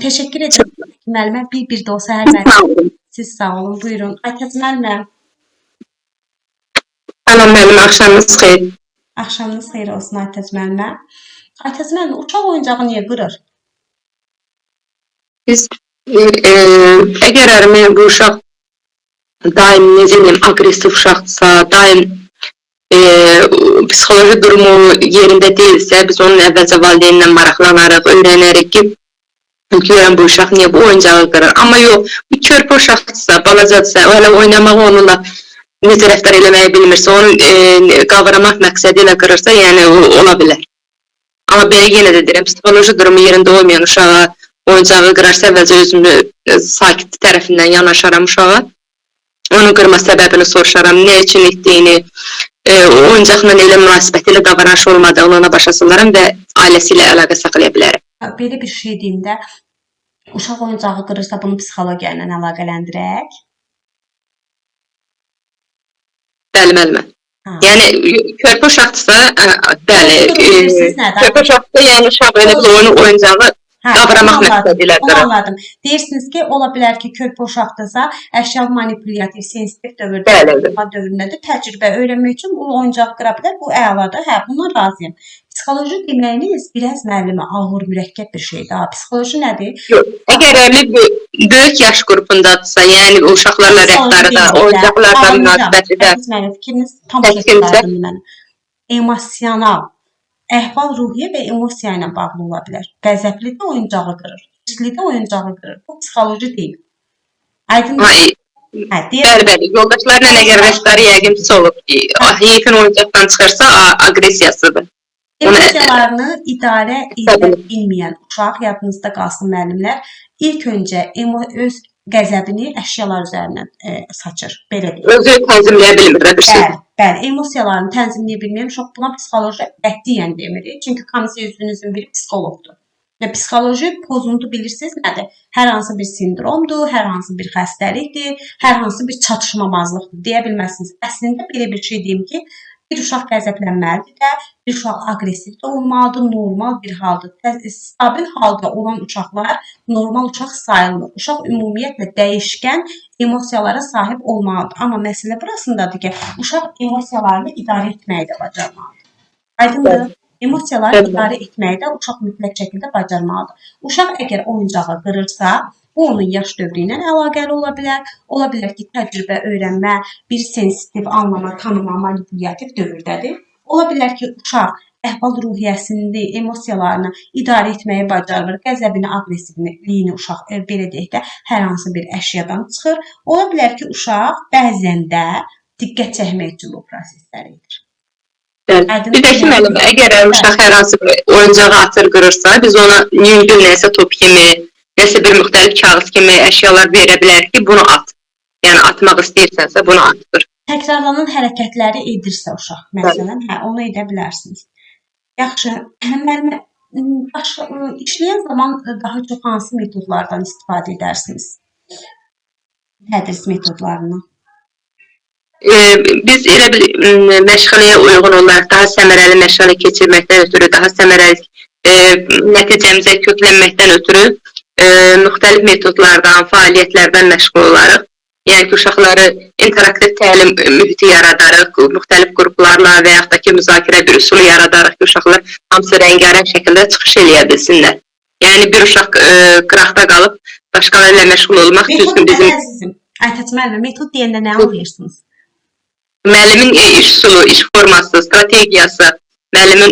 Təşəkkür edirəm müəllimə. Bir də olsa hər müəllimə. Siz sağ olun. Buyurun. Aytəz müəllimə. Salam müəllimə, axşamınız xeyir. Axşamınız xeyir olsun Aytəz müəllimə. Aytəz müəllimə, uşaq oyuncağı niyə qırır? Biz əgər bu uşaq daim, necə deyim, aqressiv uşaqdırsa, daim psixoloji durumu yerində deyilsə, biz onun əvvəlcə valideynlə maraqlanarıq, öyrənərik ki, görən bu uşaq niyə bu oyuncağı qırır. Amma yox, bir körpə uşaqdırsa, balacadırsa, o hələ oynamağı onunla necə rəftar eləməyi bilmirsə, onu qavramaq məqsədi ilə qırırsa, yəni ola bilər. Amma belə yenə də deyirəm, psixoloji durumu yerində olmayan uşağa oyuncağı qırarsa, əvvəlcə özümü sakit tərəfindən yanaşaram uşağa. Onun qırma səbəbini soruşaram, nə üçün etdiyini, oyuncaqla elə münasibəti ilə davranış olmadığını ona başa salaram və ailəsi ilə əlaqə saxlaya bilərəm. Belə bir şey deyim də, Uşaq oyuncağı qırırsa bunu psixologiya ilə əlaqələndirək. Bəli, müəllimə. Ha. Yəni körpə uşaqdırsa, bəli, Bilirsiniz nədir? körpə uşaqda yəni uşaq elə bir oyuncağı qavramaq məqsədilə Onu anladım. Deyirsiniz ki, ola bilər ki, körpə uşaqdırsa, əşya manipulyativ, sensitiv dövrdə, dövründədir, təcrübə öyrənmək üçün bu oyuncağı qıra bilər. Bu əladır. Hə, bundan razıyam. Psixoloji deməyiniz biraz müəllimə ağır, mürəkkəb bir şeydir. Ha, psixoloji nədir? Yox. Əgər böyük yaş qrupundadırsa, yəni uşaqlarla rəftarda, oyuncaqlarla münasibətidə Mənim fikriniz tam şəkildə mənə. Emosional, əhval-ruhiyyə və emosiya ilə bağlı ola bilər. Qəzəbli də oyuncağı qırır, hissli də oyuncağı qırır. Bu psixoloji deyil. Aydındır? Bəli, yoldaşlarla əgər rəftarı yəqin pis olub ki, heyfin oyuncaqdan çıxırsa, aqressiyasıdır. Emosiyalarını idarə edə bilməyən uşaq, yadınızda qalsın müəllimlər, ilk öncə öz qəzəbini əşyalar üzərindən saçır. Belə deyil. Özü tənzimləyə bilmir bir şey. Bəli, emosiyalarını tənzimləyə bilməyən uşaq buna psixoloji qətiyyən demirik. Çünki komissiya üzvünüzün biri psixoloqdur. Və psixoloji pozuntu bilirsiniz nədir? Hər hansı bir sindromdur, hər hansı bir xəstəlikdir, hər hansı bir çatışmamazlıqdır deyə bilməzsiniz. Əslində belə bir şey deyim ki, bir uşaq qəzəblənməlidir də, bir uşaq aqressiv də olmalıdır, normal bir halda. Stabil halda olan uşaqlar normal uşaq sayılmır. Uşaq ümumiyyətlə dəyişkən emosiyalara sahib olmalıdır. Amma məsələ burasındadır ki, uşaq emosiyalarını idarə etməyi də bacarmalıdır. Aydındır? Emosiyaları idarə etməyi də uşaq mütləq şəkildə bacarmalıdır. Uşaq əgər oyuncağı qırırsa, bu onun yaş dövrü ilə əlaqəli ola bilər. Ola bilər ki, təcrübə, öyrənmə, bir sensitiv anlama, tanıma, manipulyativ dövrdədir. Ola bilər ki, uşaq əhval-ruhiyyəsini, emosiyalarını idarə etməyi bacarmır, qəzəbini, aqressivliyini uşaq, belə deyək də, hər hansı bir əşyadan çıxır. Ola bilər ki, uşaq bəzən də diqqət çəkmək üçün bu prosesləri edir. Bir də ki, müəllim, əgər uşaq hər hansı bir oyuncağı atır, qırırsa, biz ona yüngül nəsə top kimi, nəsə bir müxtəlif kağız kimi əşyalar verə bilər ki, bunu at. Yəni, atmaq istəyirsənsə, bunu atdır. Təkrarlanan hərəkətləri edirsə uşaq, məsələn, onu edə bilərsiniz. Yaxşı, müəllimə, işləyən zaman daha çox hansı metodlardan istifadə edərsiniz? Tədris metodlarını. Biz elə bir məşğələyə uyğun olaraq daha səmərəli məşğələ keçirməkdən ötürü, daha səmərəli nəticəmizə köklənməkdən ötürü müxtəlif metodlardan, fəaliyyətlərdən məşğul olaraq, yəni ki, uşaqları interaktiv təlim mühiti yaradaraq, müxtəlif qruplarla və yaxud da ki, müzakirə bir üsulu yaradaraq ki, uşaqlar hamısı rəngarəng şəkildə çıxış eləyə bilsinlər. Yəni, bir uşaq qıraqda qalıb, başqaları ilə məşğul olmaq düzgün bizim... Aytaç müəllimə, metod deyəndə nə anlayırsınız? Müəllimin iş üsulu, iş forması, strategiyası, müəllimin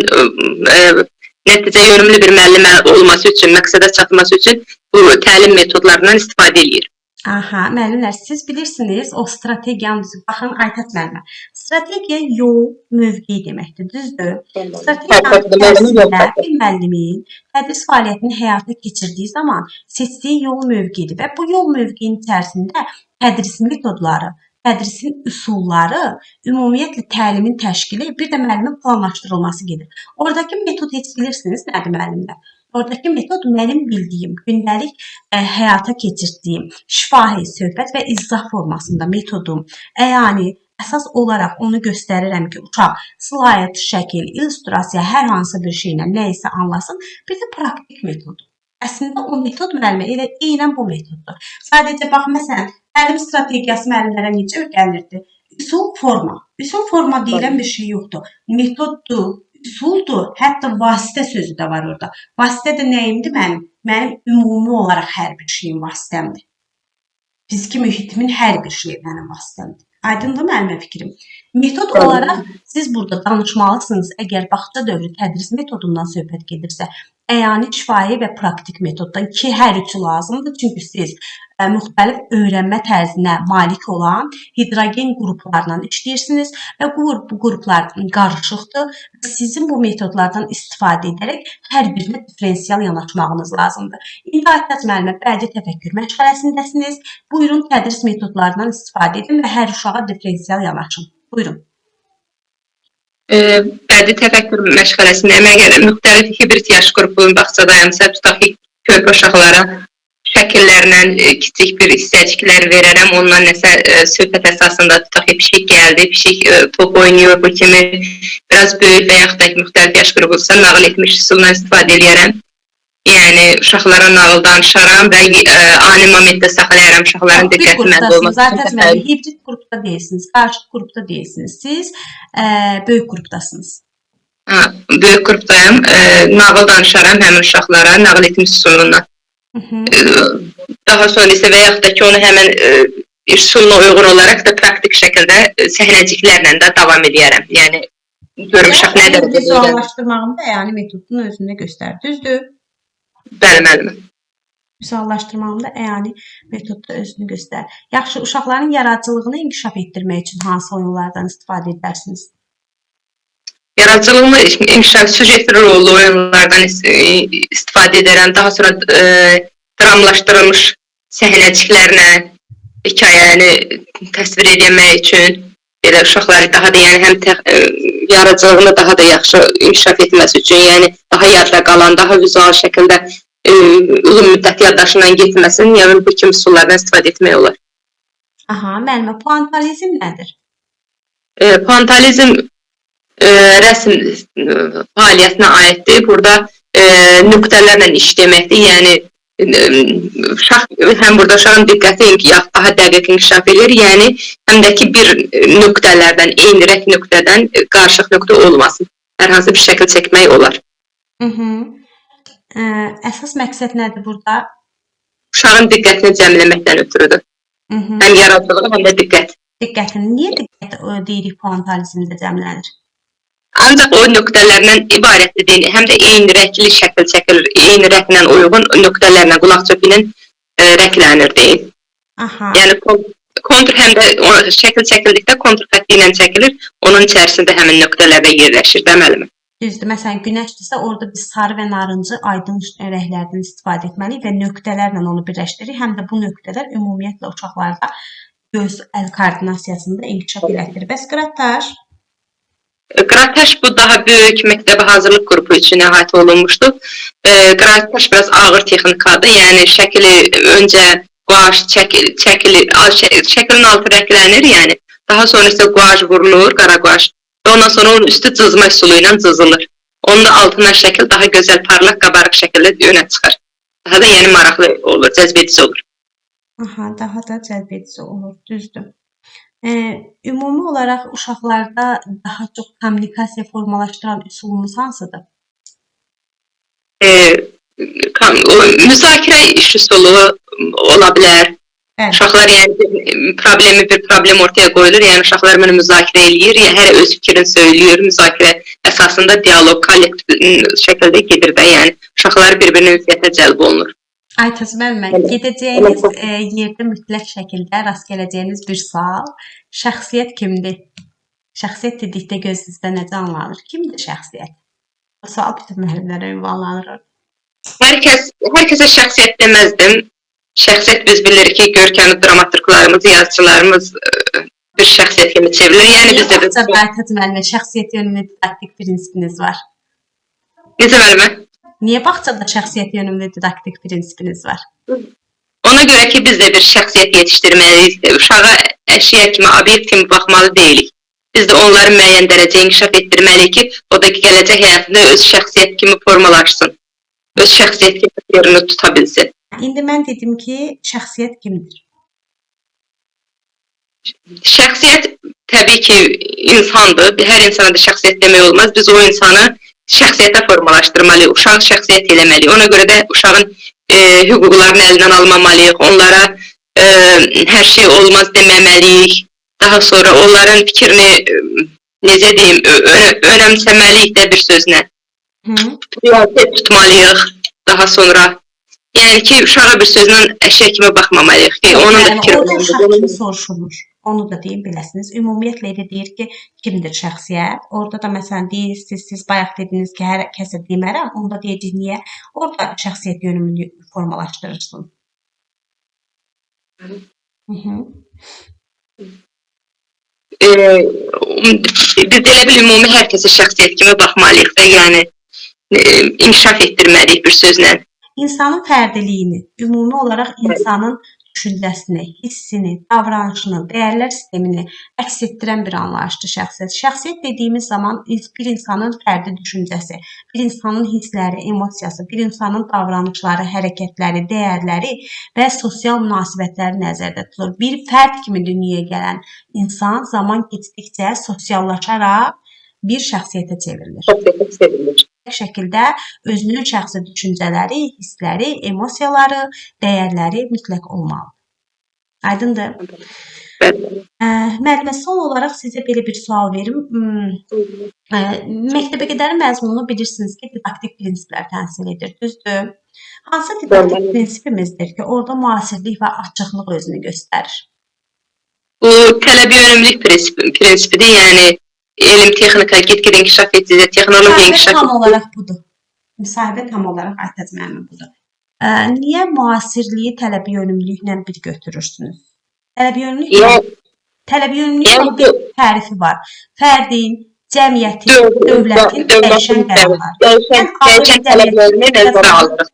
nəticə yönümlü bir müəllim olması üçün, məqsədə çatması üçün bu təlim metodlarından istifadə edir. Aha, müəllimlər, siz bilirsiniz o strategiyanı, baxın, Aytaç müəllimə, strategiya yol, mövqeyi deməkdir, düzdür? Strategiyanın əslində bir müəllimin tədris fəaliyyətini həyata keçirdiyi zaman seçdiyi yol mövqeyidir və bu yol mövqeyinin içərisində tədris metodları, tədrisin üsulları, ümumiyyətlə təlimin təşkili, bir də müəllimin planlaşdırılması gedir. Oradakı metod heç bilirsiniz nədir müəllimlər? Oradakı metod mənim bildiyim, gündəlik həyata keçirdiyim şifahi, söhbət və izah formasında metodum. Yəni, əsas olaraq onu göstərirəm ki, uşaq slayd, şəkil, illüstrasiya, hər hansı bir şeylə nə isə anlasın. Bir də praktik metod. Əslində o metod müəllimə elə eynən bu metoddur. Sadəcə bax, məsələn, təlim strategiyası müəllimlərə necə öyrənilirdi? Üsul forma. Üsul forma deyilən bir şey yoxdur. Metoddur, üsuldur, hətta vasitə sözü də var orada. Vasitə də nəyimdir mənim? Mənim ümumi olaraq hər bir şeyim vasitəmdir. Fiziki mühitimin hər bir şeyi mənim vasitəmdir. Aydındır müəllimə fikrim. Metod olaraq siz burada danışmalısınız, əgər bağça dövrü tədris metodundan söhbət gedirsə, əyani, şifahi və praktik metoddan ki, hər üçü lazımdır. Çünki siz müxtəlif öyrənmə tərzinə malik olan hidrogen qruplarla işləyirsiniz və bu qruplar qarışıqdır. Sizin bu metodlardan istifadə edərək hər birinə diferensial yanaşmağınız lazımdır. İndi Aytaç müəllimə bədii təfəkkür məşğələsindəsiniz. Buyurun, tədris metodlarından istifadə edin və hər uşağa diferensial yanaşın. Buyurun. Bədii təfəkkür məşğələsində əgər müxtəlif hibrid yaş qrupunun bağçadayımsa, tutaq ki, körpə uşaqlara şəkillərlə kiçik bir hissəciklər verərəm. Ondan nəsə söhbət əsasında tutaq ki, pişik gəldi, pişik top oynayır, bu kimi biraz böyük və yaxud da müxtəlif yaş qrupu olsa nağıl etmiş üsulla istifadə edərəm. Yəni uşaqlara nağıl danışaram və ani momentdə saxlayaram uşaqların diqqəti məndə olması. Zaten müəllim hibrid qrupda deyilsiniz, qarşıt qrupda deyilsiniz. Siz böyük qrupdasınız. Böyük qrupdayım. Nağıl danışaram həmin uşaqlara, nağıl etmiş üsulundan. Daha sonra isə və yaxud da ki, onu həmən üsuluna uyğun olaraq da praktik şəkildə səhnəciklərlə də davam edərəm. Yəni, görüm uşaq nə dərəcədə öyrənir. Visuallaşdırmağında yəni metodunu özündə göstərir, düzdür? Bəli, müəllimə. Visuallaşdırmağında yəni metodda özünü göstərir. Yaxşı, uşaqların yaradıcılığını inkişaf etdirmək üçün hansı oyunlardan istifadə edərsiniz? Yaradıcılığını inkişaf, süjetli rollu oyunlardan istifadə edərəm. Daha sonra dramlaşdırılmış səhnəciklərlə hekayəni təsvir edilmək üçün belə uşaqları daha da yəni həm yaradıcılığını daha da yaxşı inkişaf etməsi üçün, yəni daha yadda qalan, daha vizual şəkildə uzun müddət yaddaşından getməsin, yəni bu kimi üsullardan istifadə etmək olar. Aha, müəllimə, pointalizm nədir? Pointalizm rəsm fəaliyyətinə aiddir. Burada nöqtələrlə iş deməkdir. Yəni uşaq həm burada uşağın diqqəti daha dəqiq inkişaf edir. Yəni həm də ki bir nöqtələrdən, eyni rəng nöqtədən qarışıq nöqtə olmasın. Hər hansı bir şəkil çəkmək olar. Əsas məqsəd nədir burada? Uşağın diqqətini cəmləməkdən ötürüdür. Həm yaradıcılığı, həm də diqqət. Diqqətini niyə diqqət deyirik pointalizmdə cəmlənir? Ancaq o nöqtələrdən ibarətdir. Həm də eyni rəngli şəkil çəkilir, eyni rənglə uyğun nöqtələrlə qulaq çöpü ilə rənglənir deyil. Yəni kontur həm də şəkil çəkildikdə kontur xətti ilə çəkilir, onun içərisində həmin nöqtələrdə yerləşir, deməli mi? Düzdür. Məsələn, günəşdirsə orada biz sarı və narıncı aydın rənglərdən istifadə etməliyik və nöqtələrlə onu birləşdiririk. Həm də bu nöqtələr ümumiyyətlə uşaqlarda göz əl koordinasiyasında inkişaf elətdirir. Bəs qrataj? Qrataj bu daha böyük məktəbə hazırlıq qrupu üçün əhatə olunmuşdur. Qrataj biraz ağır texnikadır. Yəni şəkili öncə quaş, şəklin altı rənglənir, yəni. Daha sonra isə quaş vurulur, qara quaş. Və ondan sonra onun üstü cızma üsulu ilə cızılır. Onun da altından şəkil daha gözəl, parlaq, qabarıq şəkildə önə çıxar. Daha da yəni maraqlı olur, cəzbedici olur. Aha, daha da cəzbedici olur, düzdür. Ümumi olaraq uşaqlarda daha çox kommunikasiya formalaşdıran üsulumuz hansıdır? Müzakirə iş üsulu ola bilər. Uşaqlar yəni bir problem ortaya qoyulur, yəni uşaqlar bunu müzakirə eləyir, hər öz fikrini söyləyir, müzakirə əsasında dialoq, kollektiv şəkildə gedir də, yəni uşaqlar bir-birinin ünsiyyətə cəlb olunur. Aytəz müəllimə, gedəcəyiniz yerdə mütləq şəkildə rast gələcəyiniz bir sual, şəxsiyyət kimdir? Şəxsiyyət dedikdə gözünüzdə nə canlanır? Kimdir şəxsiyyət? Bu sual bütün müəllimlərə ünvanlanır. Hər kəsə şəxsiyyət deməzdim. Şəxsiyyət biz bilirik ki, görkəmli dramaturqlarımız, yazıçılarımız bir şəxsiyyət kimi çevrilir. Yəni bizdə bir Aytəz müəllimə, şəxsiyyət yönümlü didaktik prinsipiniz var. Necə müəllimə? Niyə bağçada şəxsiyyət yönümlü didaktik prinsipiniz var? Ona görə ki, biz də bir şəxsiyyət yetişdirməliyik. Uşağa əşya kimi, obyekt kimi baxmalı deyilik. Biz də onları müəyyən dərəcə inkişaf etdirməliyik ki, o da ki, gələcək həyatında öz şəxsiyyət kimi formalaşsın. Öz şəxsiyyət kimi yerini tuta bilsin. İndi mən dedim ki, şəxsiyyət kimdir? Şəxsiyyət təbii ki, insandır. Hər insana da şəxsiyyət demək olmaz. Biz o insanı şəxsiyyətə formalaşdırmalıyıq, uşaq şəxsiyyət eləməliyik. Ona görə də uşağın hüquqlarını əlindən almamalıyıq, onlara hər şey olmaz deməməliyik. Daha sonra onların fikrini, necə deyim, önəmsəməliyik də bir sözlə. Riayət tutmalıyıq daha sonra. Yəni ki, uşağa bir sözlə əşya kimi baxmamalıyıq ki, onun da fikri orada uşaq kimi soruşulur. Onu da deyim biləsiniz. Ümumiyyətlə elə deyir ki, kimdir şəxsiyyət? Orada da məsələn deyirsiniz, siz bayaq dediniz ki, hər kəsə demərəm. Onda deyəcək niyə? Orada şəxsiyyət yönümlü formalaşdırırsın. Biz elə bil ümumi hər kəsə şəxsiyyət kimi baxmalıyıq da, yəni inkişaf etdirməliyik bir sözlə. insanın fərdiliyini, ümumi olaraq insanın düşüncəsini, hissini, davranışını, dəyərlər sistemini əks etdirən bir anlayışdır şəxsiyyət. Şəxsiyyət dediyimiz zaman bir insanın fərdi düşüncəsi, bir insanın hissləri, emosiyası, bir insanın davranışları, hərəkətləri, dəyərləri və sosial münasibətləri nəzərdə tutulur. Bir fərd kimi dünyaya gələn insan zaman keçdikcə sosiallaşaraq bir şəxsiyyətə çevrilir. Şəkildə özünün şəxsi düşüncələri, hissləri, emosiyaları, dəyərləri mütləq olmalıdır. Aydındır? Müəllimə, son olaraq sizə belə bir sual verim. Məktəbəqədər məzmununu bilirsiniz ki, didaktik prinsiplər təmsil edir, düzdür? Hansı didaktik prinsipimizdir ki, orada müasirlik və açıqlıq özünü göstərir? Bu tələbi yönümlülük prinsipidir, yəni elm, texnika get-gedə inkişaf etdikcə, texnologiya inkişaf tam olaraq budur. Müsahibə tam olaraq Aytəc müəllimə budur. Niyə müasirliyi tələbi yönümlülüklə bir götürürsünüz? Tələbi yönümlülük bir tərifi var. Fərdin, cəmiyyətin, dövlətin dəyişən qərarlar. Dəyişən tələblərini nəzərə alırıq.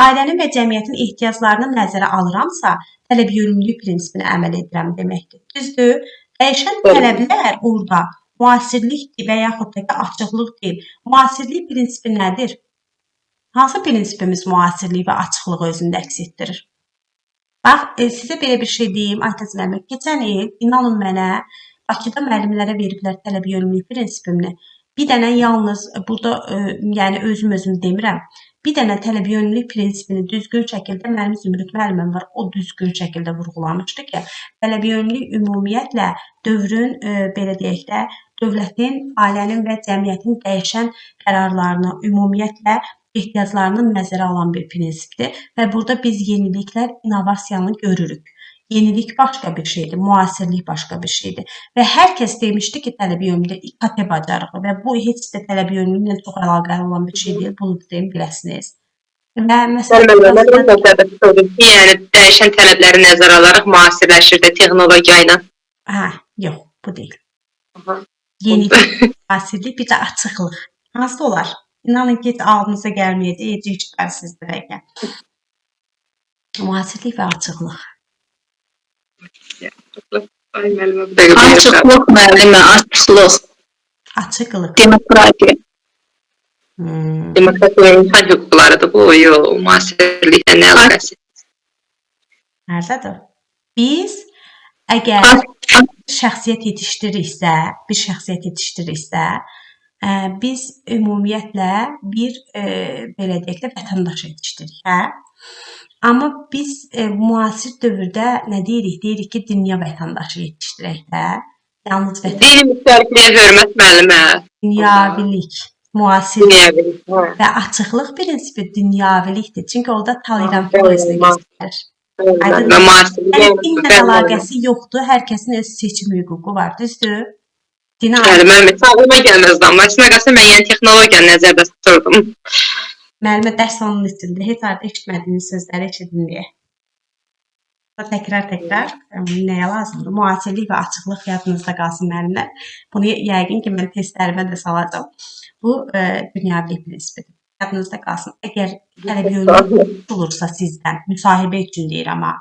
Ailənin və cəmiyyətin ehtiyaclarını nəzərə alıramsa, tələbi yönümlülük prinsipini əməl edirəm deməkdir. Düzdür? Dəyişən tələblər orada müasirlikdir və yaxud da ki, açıqlıqdır. Müasirlik prinsipi nədir? Hansı prinsipimiz müasirlik və açıqlığı özündə əks etdirir? Bax, sizə belə bir şey deyim, Aytəc müəllimə. Keçən il, inanın mənə, Bakıda müəllimlərə veriblər tələbi yönümlülük prinsipini. Bir dənə yalnız, burada yəni özüm demirəm, bir dənə tələbi yönümlülük prinsipini düzgün şəkildə mənim Zümrüd müəlliməm var, o düzgün şəkildə vurğulamışdı ki, tələbi yönümlülük ümumiyyətlə dövrün, belə deyək də, dövlətin, ailənin və cəmiyyətin dəyişən qərarlarını, ümumiyyətlə ehtiyaclarını nəzərə alan bir prinsipdir və burada biz yeniliklər, innovasiyanı görürük. Yenilik başqa bir şeydir, müasirlik başqa bir şeydir. Və hər kəs demişdi ki, tələbi yönümlülük İKT bacarığı və bu heç də tələbi yönümlülüklə çox əlaqəli olan bir şey deyil, bunu deyim, biləsiniz. Və məsələn, yəni dəyişən tələbləri nəzərə alaraq müasirləşir də texnologiya ilə. Yox, bu deyil. Yenilik, müasirlik, bir də açıqlıq. Hansı olar? İnanın ki, ağlınıza gəlməyəcək, ecik sizdə bəlkə. Müasirlik və açıqlıq. Açıqlıq müəllimə, açıqlıq. Açıqlıq. Demokratiya. Demokratiya insan hüquqlarıdır bu, yox, müasirliklə nə əlaqəsi? Nərdədir? Biz əgər şəxsiyyət yetişdiririksə, biz ümumiyyətlə bir, belə deyək də, vətəndaş yetişdiririk, hə? Amma biz müasir dövrdə nə deyirik? Deyirik ki, dünya vətəndaşı yetişdirək də. Yalnız vətəndaş. Dini müstəviqliyə hörmət müəllimə. Dünyavilik, müasirlik və açıqlıq prinsipi dünyavilikdir. Çünki orada tolerantlıq özünü göstərir. Dinlə əlaqəsi yoxdur. Hər kəsin öz seçim hüququ var, düzdür? Müəllimə, sağlıma gəlməz amma əslində qalsa mən yəni texnologiyanı nəzərdə tuturdum. Müəllimə dərs onun içində heç arada eşitmədiyiniz sözləri eşidin deyə. Təkrar, nəyə lazımdır? Müasirlik və açıqlıq yadınızda qalsın müəllimlər. Bunu yəqin ki, mən testlərimə də salacağam. Bu, dünyavilik prinsipidir. Yadınızda qalsın. Əgər tələbi yönümlülük olursa sizdən, müsahibə üçün deyir amma,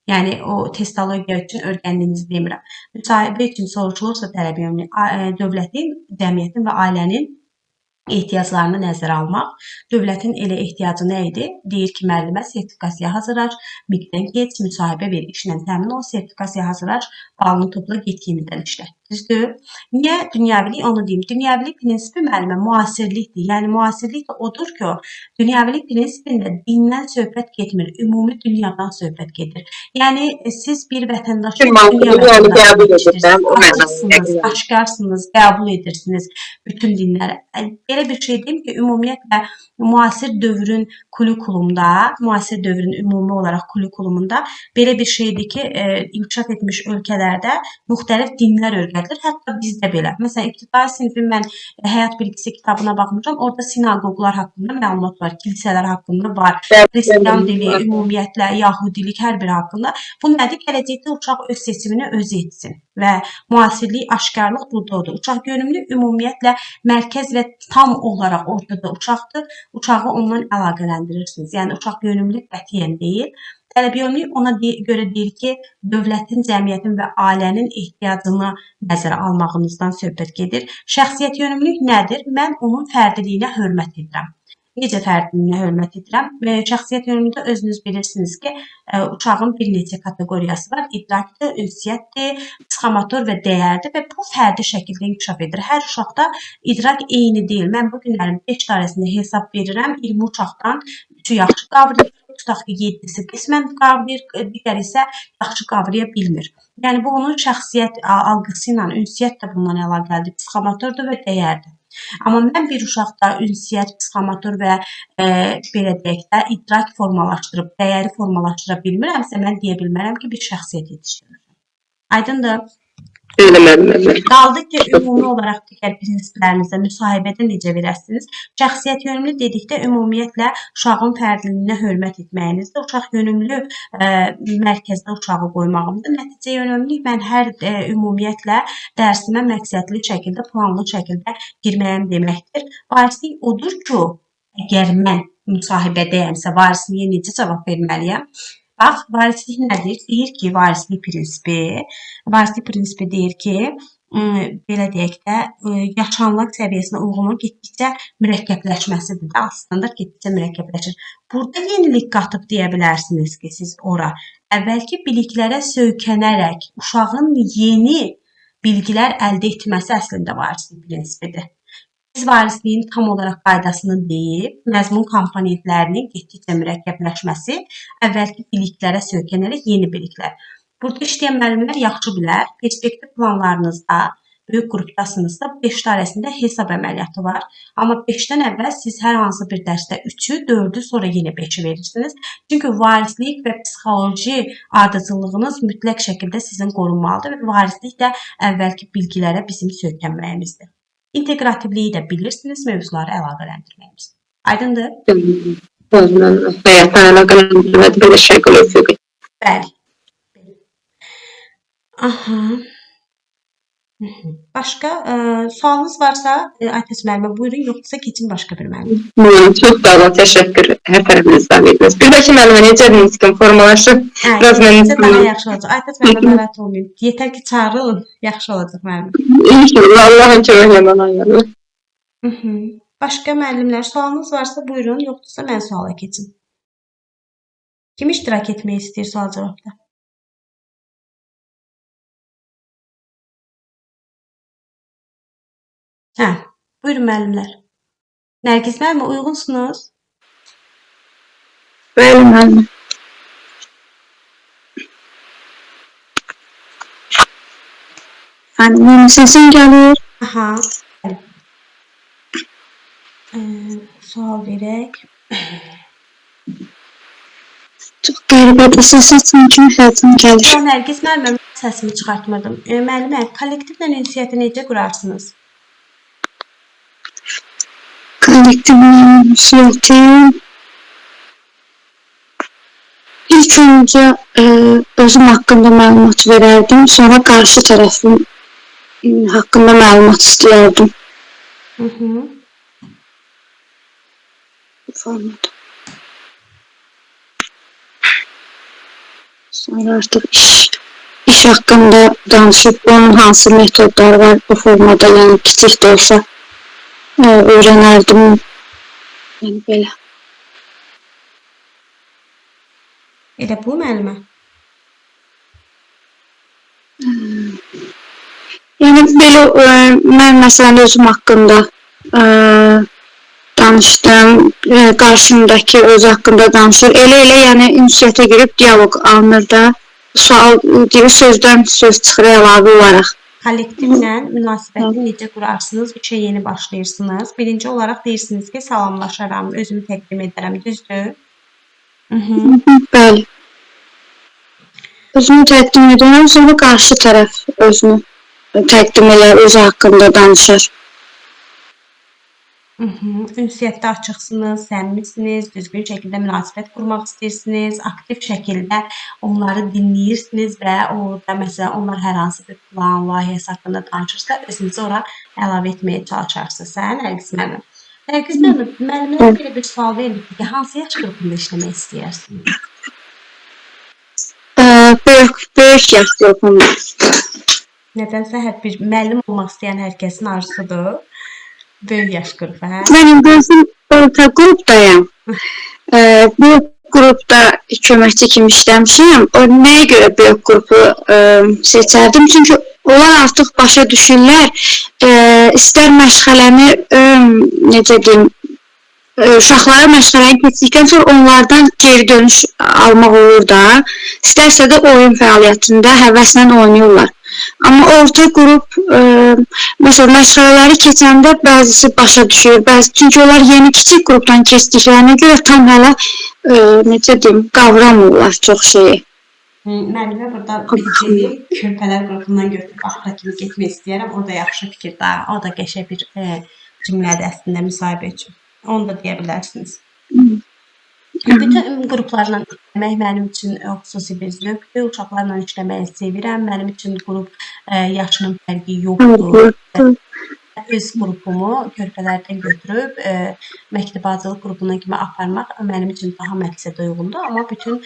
yəni o testologiya üçün öyrəndiyinizi demirəm. Müsahibə üçün soruşulursa tələbi yönümlülük, dövlətin, cəmiyyətin və ailənin ehtiyaclarını nəzərə almaq. Dövlətin elə ehtiyacı nə idi? Deyir ki, müəllimə sertifikasiya hazırlaş, MİQ-dən geç, müsahibə ver, işlə təmin ol, sertifikasiya hazırlaş, balını topla, get yenidən işlə. Düzdür? Niyə dünyavilik? Onu deyim. Dünyavilik prinsipi müəllimə müasirlikdir. Yəni, müasirlik də odur ki, dünyavilik prinsipində dindən söhbət getmir, ümumi dünyadan söhbət gedir. Yəni, siz bir vətəndaşı dünya vətəndaşı yetişdirirsiniz, aşkarsınız, qəbul edirsiniz bütün dinləri. Belə bir şey deyim ki, ümumiyyətlə müasir dövrün kurikulumda, müasir dövrün ümumi olaraq kurikulumunda belə bir şeydir ki, inkişaf etmiş ölkələrdə müxtəlif dinlər edilir. Hətta bizdə belə. Məsələn, ibtidai sinifin mən həyat bilgisi kitabına baxmışam. Orada sinagoglar haqqında məlumat var, kilsələr haqqında var, xristian dili, ümumiyyətlə yahudilik hər biri haqqında. Bu nədir? Gələcəkdə uşaq öz seçimini özü etsin və müasirlik, aşkarlıq buradadır. Uşaq yönümlü ümumiyyətlə mərkəz və tam olaraq ortada uşaqdır. Uşağı ondan əlaqələndirirsiniz. Yəni uşaq yönümlü qətiyyən deyil. Tələbiyönlük ona görə deyir ki, dövlətin, cəmiyyətin və ailənin ehtiyacını nəzərə almağınızdan söhbət gedir. Şəxsiyyət yönümlülük nədir? Mən onun fərdiliyinə hörmət edirəm. Necə fərdiliyinə hörmət edirəm? Şəxsiyyət yönümlülükdə özünüz bilirsiniz ki, uşağın bir neçə kateqoriyası var. İdrakdır, ünsiyyətdir, psixomotor və dəyərdir və bu fərdi şəkildə inkişaf edir. Hər uşaqda idrak eyni deyil. Mən bu günlərin 5 dairəsində hesab verirəm. 20 uşaqdan 3-ü yaxşı qavrayır. Tutaq ki, 7-si qismən qavrayır, digər isə yaxşı qavraya bilmir. Yəni, bu onun şəxsiyyət algısı ilə, ünsiyyət də bundan əlaqəlidir, psixomotordur və dəyərdir. Amma mən bir uşaqda ünsiyyət, psixomotor və belə deyək də, idrak formalaşdırıb, dəyəri formalaşdıra bilmirəmsə, mən deyə bilmərəm ki, bir şəxsiyyət yetişdirir. Aydındır? Qaldı ki, ümumi olaraq digər prinsiplərinizdə müsahibədə necə verəsiniz? Şəxsiyyət yönümlü dedikdə ümumiyyətlə uşağın fərdiliyinə hörmət etməyinizdir. Uşaq yönümlü mərkəzdə uşağı qoymağımdır. Nəticə yönümlülük mən hər ümumiyyətlə dərsimə məqsədli şəkildə, planlı şəkildə girməyəm deməkdir. Varislik odur ki, əgər mən müsahibədəyəmsə, varisliyə necə cavab verməliyəm? Bax, varislik nədir? Deyir ki, varislik prinsipi deyir ki, belə deyək də, yaşanlıq səviyyəsinə uyğunluq getdikcə mürəkkəbləşməsidir. Standart getdikcə mürəkkəbləşir. Burada yenilik qatıb deyə bilərsiniz ki, siz ora əvvəlki biliklərə söykənərək uşağın yeni bilgilər əldə etməsi əslində varislik prinsipidir. Biz varisliyin tam olaraq qaydasını deyib, məzmun komponentlərinin getdikcə mürəkkəbləşməsi, əvvəlki biliklərə söykənərək yeni biliklər. Burada işləyən müəllimlər yaxşı bilər. Perspektiv planlarınızda, böyük qrupdasınızda 5 dairəsində hesab əməliyyatı var. Amma 5-dən əvvəl siz hər hansı bir dərsdə 3-ü, 4-ü, sonra yenə 5-i verirsiniz. Çünki varislik və psixoloji ardıcıllığınız mütləq şəkildə sizin qorunmalıdır və varislik də əvvəlki bilgilərə bizim söykənməyimizdir. İntegrativliyi də bilirsiniz, mövzuları əlaqələndirməyimiz. Aydındır? Həyatdan əlaqələndirmədə belə şey qılıyorsunuz. Bəli. Aha. Başqa sualınız varsa, Aytəs müəllimə buyurun, yoxsa keçin başqa bir müəllimə. Çox da Allah təşəkkür. Hər tərəfinizdən verdiniz. Bir də ki, müəllimə necə nitqim formalaşır? Biraz mənim daha yaxşı olacaq. Aytəs müəllimə narahat olmayın. Yetər ki, çağırın, yaxşı olacaq müəllimə. İnşallah Allahın köməyi ilə ayırır. Başqa müəllimlər sualınız varsa buyurun, yoxsa mən suala keçim. Kim iştirak etmək istəyir sual cavabda? Buyurun müəllimlər. Nərgiz müəllimə uyğunsunuz? Bəli, müəllim. Mənim səsim gəlir. Aha. Sual verək. Çox qəribədir, səsim kimi hətim gəlir. Nərgiz müəllimə səsimi çıxartmadım. Müəllimə, kollektivlə ünsiyyəti necə qurarsınız? Kollektivlə ünsiyyəti ilk öncə özüm haqqında məlumat verərdim, sonra qarşı tərəfin haqqında məlumat istəyərdim. Bu formada. Sonra artıq iş haqqında danışıb, onun hansı metodlar var bu formada, yəni kiçik də olsa öyrənərdim. Yəni belə. Elə bu müəllimə? Yəni belə mən məsələn özüm haqqında danışdım, qarşımdakı öz haqqında danışır. Elə yəni ünsiyyətə girib dialoq alınır da. Sual deyir, sözdən söz çıxır əlavə olaraq. Kollektivlə münasibəti necə qurarsınız? İşə yeni başlayırsınız. Birinci olaraq deyirsiniz ki, salamlaşaram, özümü təqdim edərəm, düzdür? Bəli. Özümü təqdim edərəm, sonra qarşı tərəf özünü təqdim edər, özü haqqında danışar. Ünsiyyətdə açıqsınız, səmimisiniz, düzgün şəkildə münasibət qurmaq istəyirsiniz, aktiv şəkildə onları dinləyirsiniz və orada məsələn onlar hər hansı bir plan, layihəsi haqqında danışırsa, özünüzü ora əlavə etməyə çalışarsınız. Nərgiz müəllim. Nərgiz müəllim, müəllimlərə belə bir sual verildi ki, hansı yaş qrupunda işləmək istəyirsiniz? Böyük yaş qrupunda. Nədənsə hər bir müəllim olmaq istəyən hər kəsin arzusudur. Böyük yaş qrupu, hə? Mən indi orta qrupdayam. Böyük qrupda köməkçi kimi işləmişəm. O nəyə görə böyük qrupu seçərdim? Çünki onlar artıq başa düşürlər. İstər məşğələni, necə deyim, uşaqlara məşğələni keçdikdən sonra onlardan geri dönüş almaq olur da. İstərsə də oyun fəaliyyətində həvəslə oynayırlar. Amma orta qrup, məsələn, məşğələləri keçəndə bəzisi başa düşür, çünki onlar yeni kiçik qrupdan keçdiklərinə görə tam hələ, necə deyim, qavramırlar çox şeyi. Müəllimə burada bilgi körpələr qrupundan götürüb axıra kimi getmək istəyərəm. O da yaxşı fikirdir. O da qəşəng bir cümlədir əslində müsahibə üçün. Onu da deyə bilərsiniz. Bütün qruplarla işləmək mənim üçün xüsusi bir zövqdür. Uşaqlarla işləməyi sevirəm. Mənim üçün qrup yaşının fərqi yoxdur. Öz qrupumu körpələrdən götürüb məktəbacılıq qrupuna kimi aparmaq mənim üçün daha məqsədə uyğundur. Amma bütün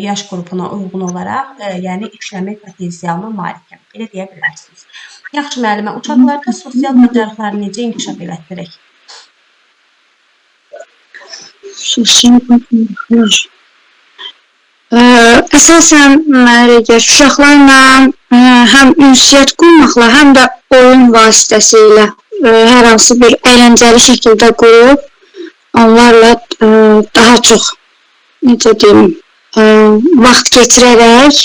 yaş qrupuna uyğun olaraq yəni işləmək potensialına malikəm. Belə deyə bilərsiniz. Yaxşı müəllimə, uşaqlarda sosial bacarıqları necə inkişaf elətdirək? Sosial bacarıqlar. Əsasən uşaqlarla həm ünsiyyət qurmaqla, həm də oyun vasitəsilə hər hansı bir əyləncəli şəkildə qurub, onlarla daha çox, necə deyim, vaxt keçirərək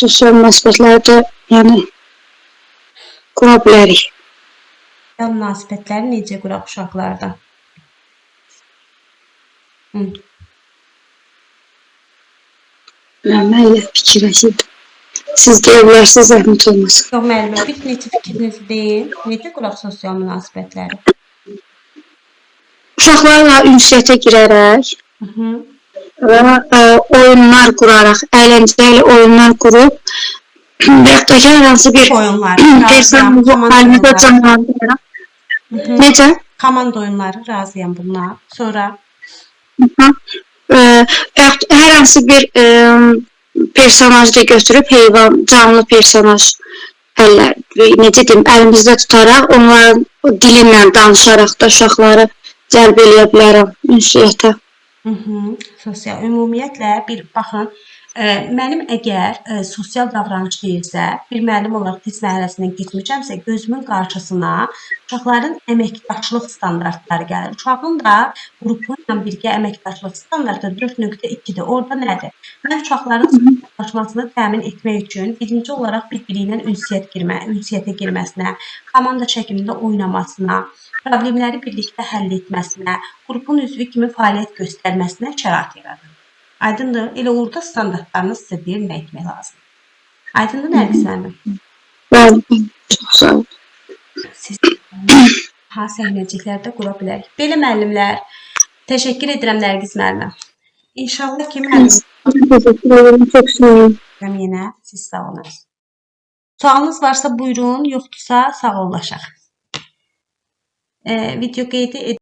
sosial münasibətlərdə yəni qura bilərik. Sosial münasibətləri necə quraq uşaqlarda? Mən elə fikirləşirdim. Siz deyə bilərsiniz, zəhmət olmasın. Yox müəllimə, bir neçə fikrinizi deyin. Necə quraq sosial münasibətləri? Uşaqlarla ünsiyyətə girərək və oyunlar quraraq, əyləncəli oyunlar qurub və yaxud da hər hansı bir personajı halimizdə canlandıraraq. Necə? Komanda oyunları razıyam bunlar. Sonra? Hər hansı bir personajı da götürüb heyvan, canlı personaj necə deyim, əlimizdə tutaraq, onların dilinlə danışaraq da uşaqları cəlb eləyə bilərəm ünsiyyətə. Sosial. Ümumiyyətlə, bir baxın, mənim əgər sosial davranış deyilsə, bir müəllim olaraq test mərhələsindən keçmişəmsə, gözümün qarşısına uşaqların əməkdaşlıq standartları gəlir. Uşağın da qrupu ilə birgə əməkdaşlıq standartı 4.2-dir. Orada nədir? Mən uşaqların sosiallaşmasını təmin etmək üçün birinci olaraq bir-biri ilə ünsiyyətə girməsinə, komanda şəklində oynamasına, problemləri birlikdə həll etməsinə, qrupun üzvü kimi fəaliyyət göstərməsinə şərait yaradır. Aydındır? Elə orada standartlarını sizə deyir, nə etmək lazım. Aydındır, Nərgiz müəllim? Bəli, çox sağ olun. Siz səhnəciklərdə qura bilərik. Belə müəllimlər, təşəkkür edirəm Nərgiz müəllimə. İnşallah ki, müəllim. Təşəkkür ederim, çox sağ olun. Yenə siz sağ olun. Sualınız varsa buyurun, yoxdursa sağollaşaq. Video qeydi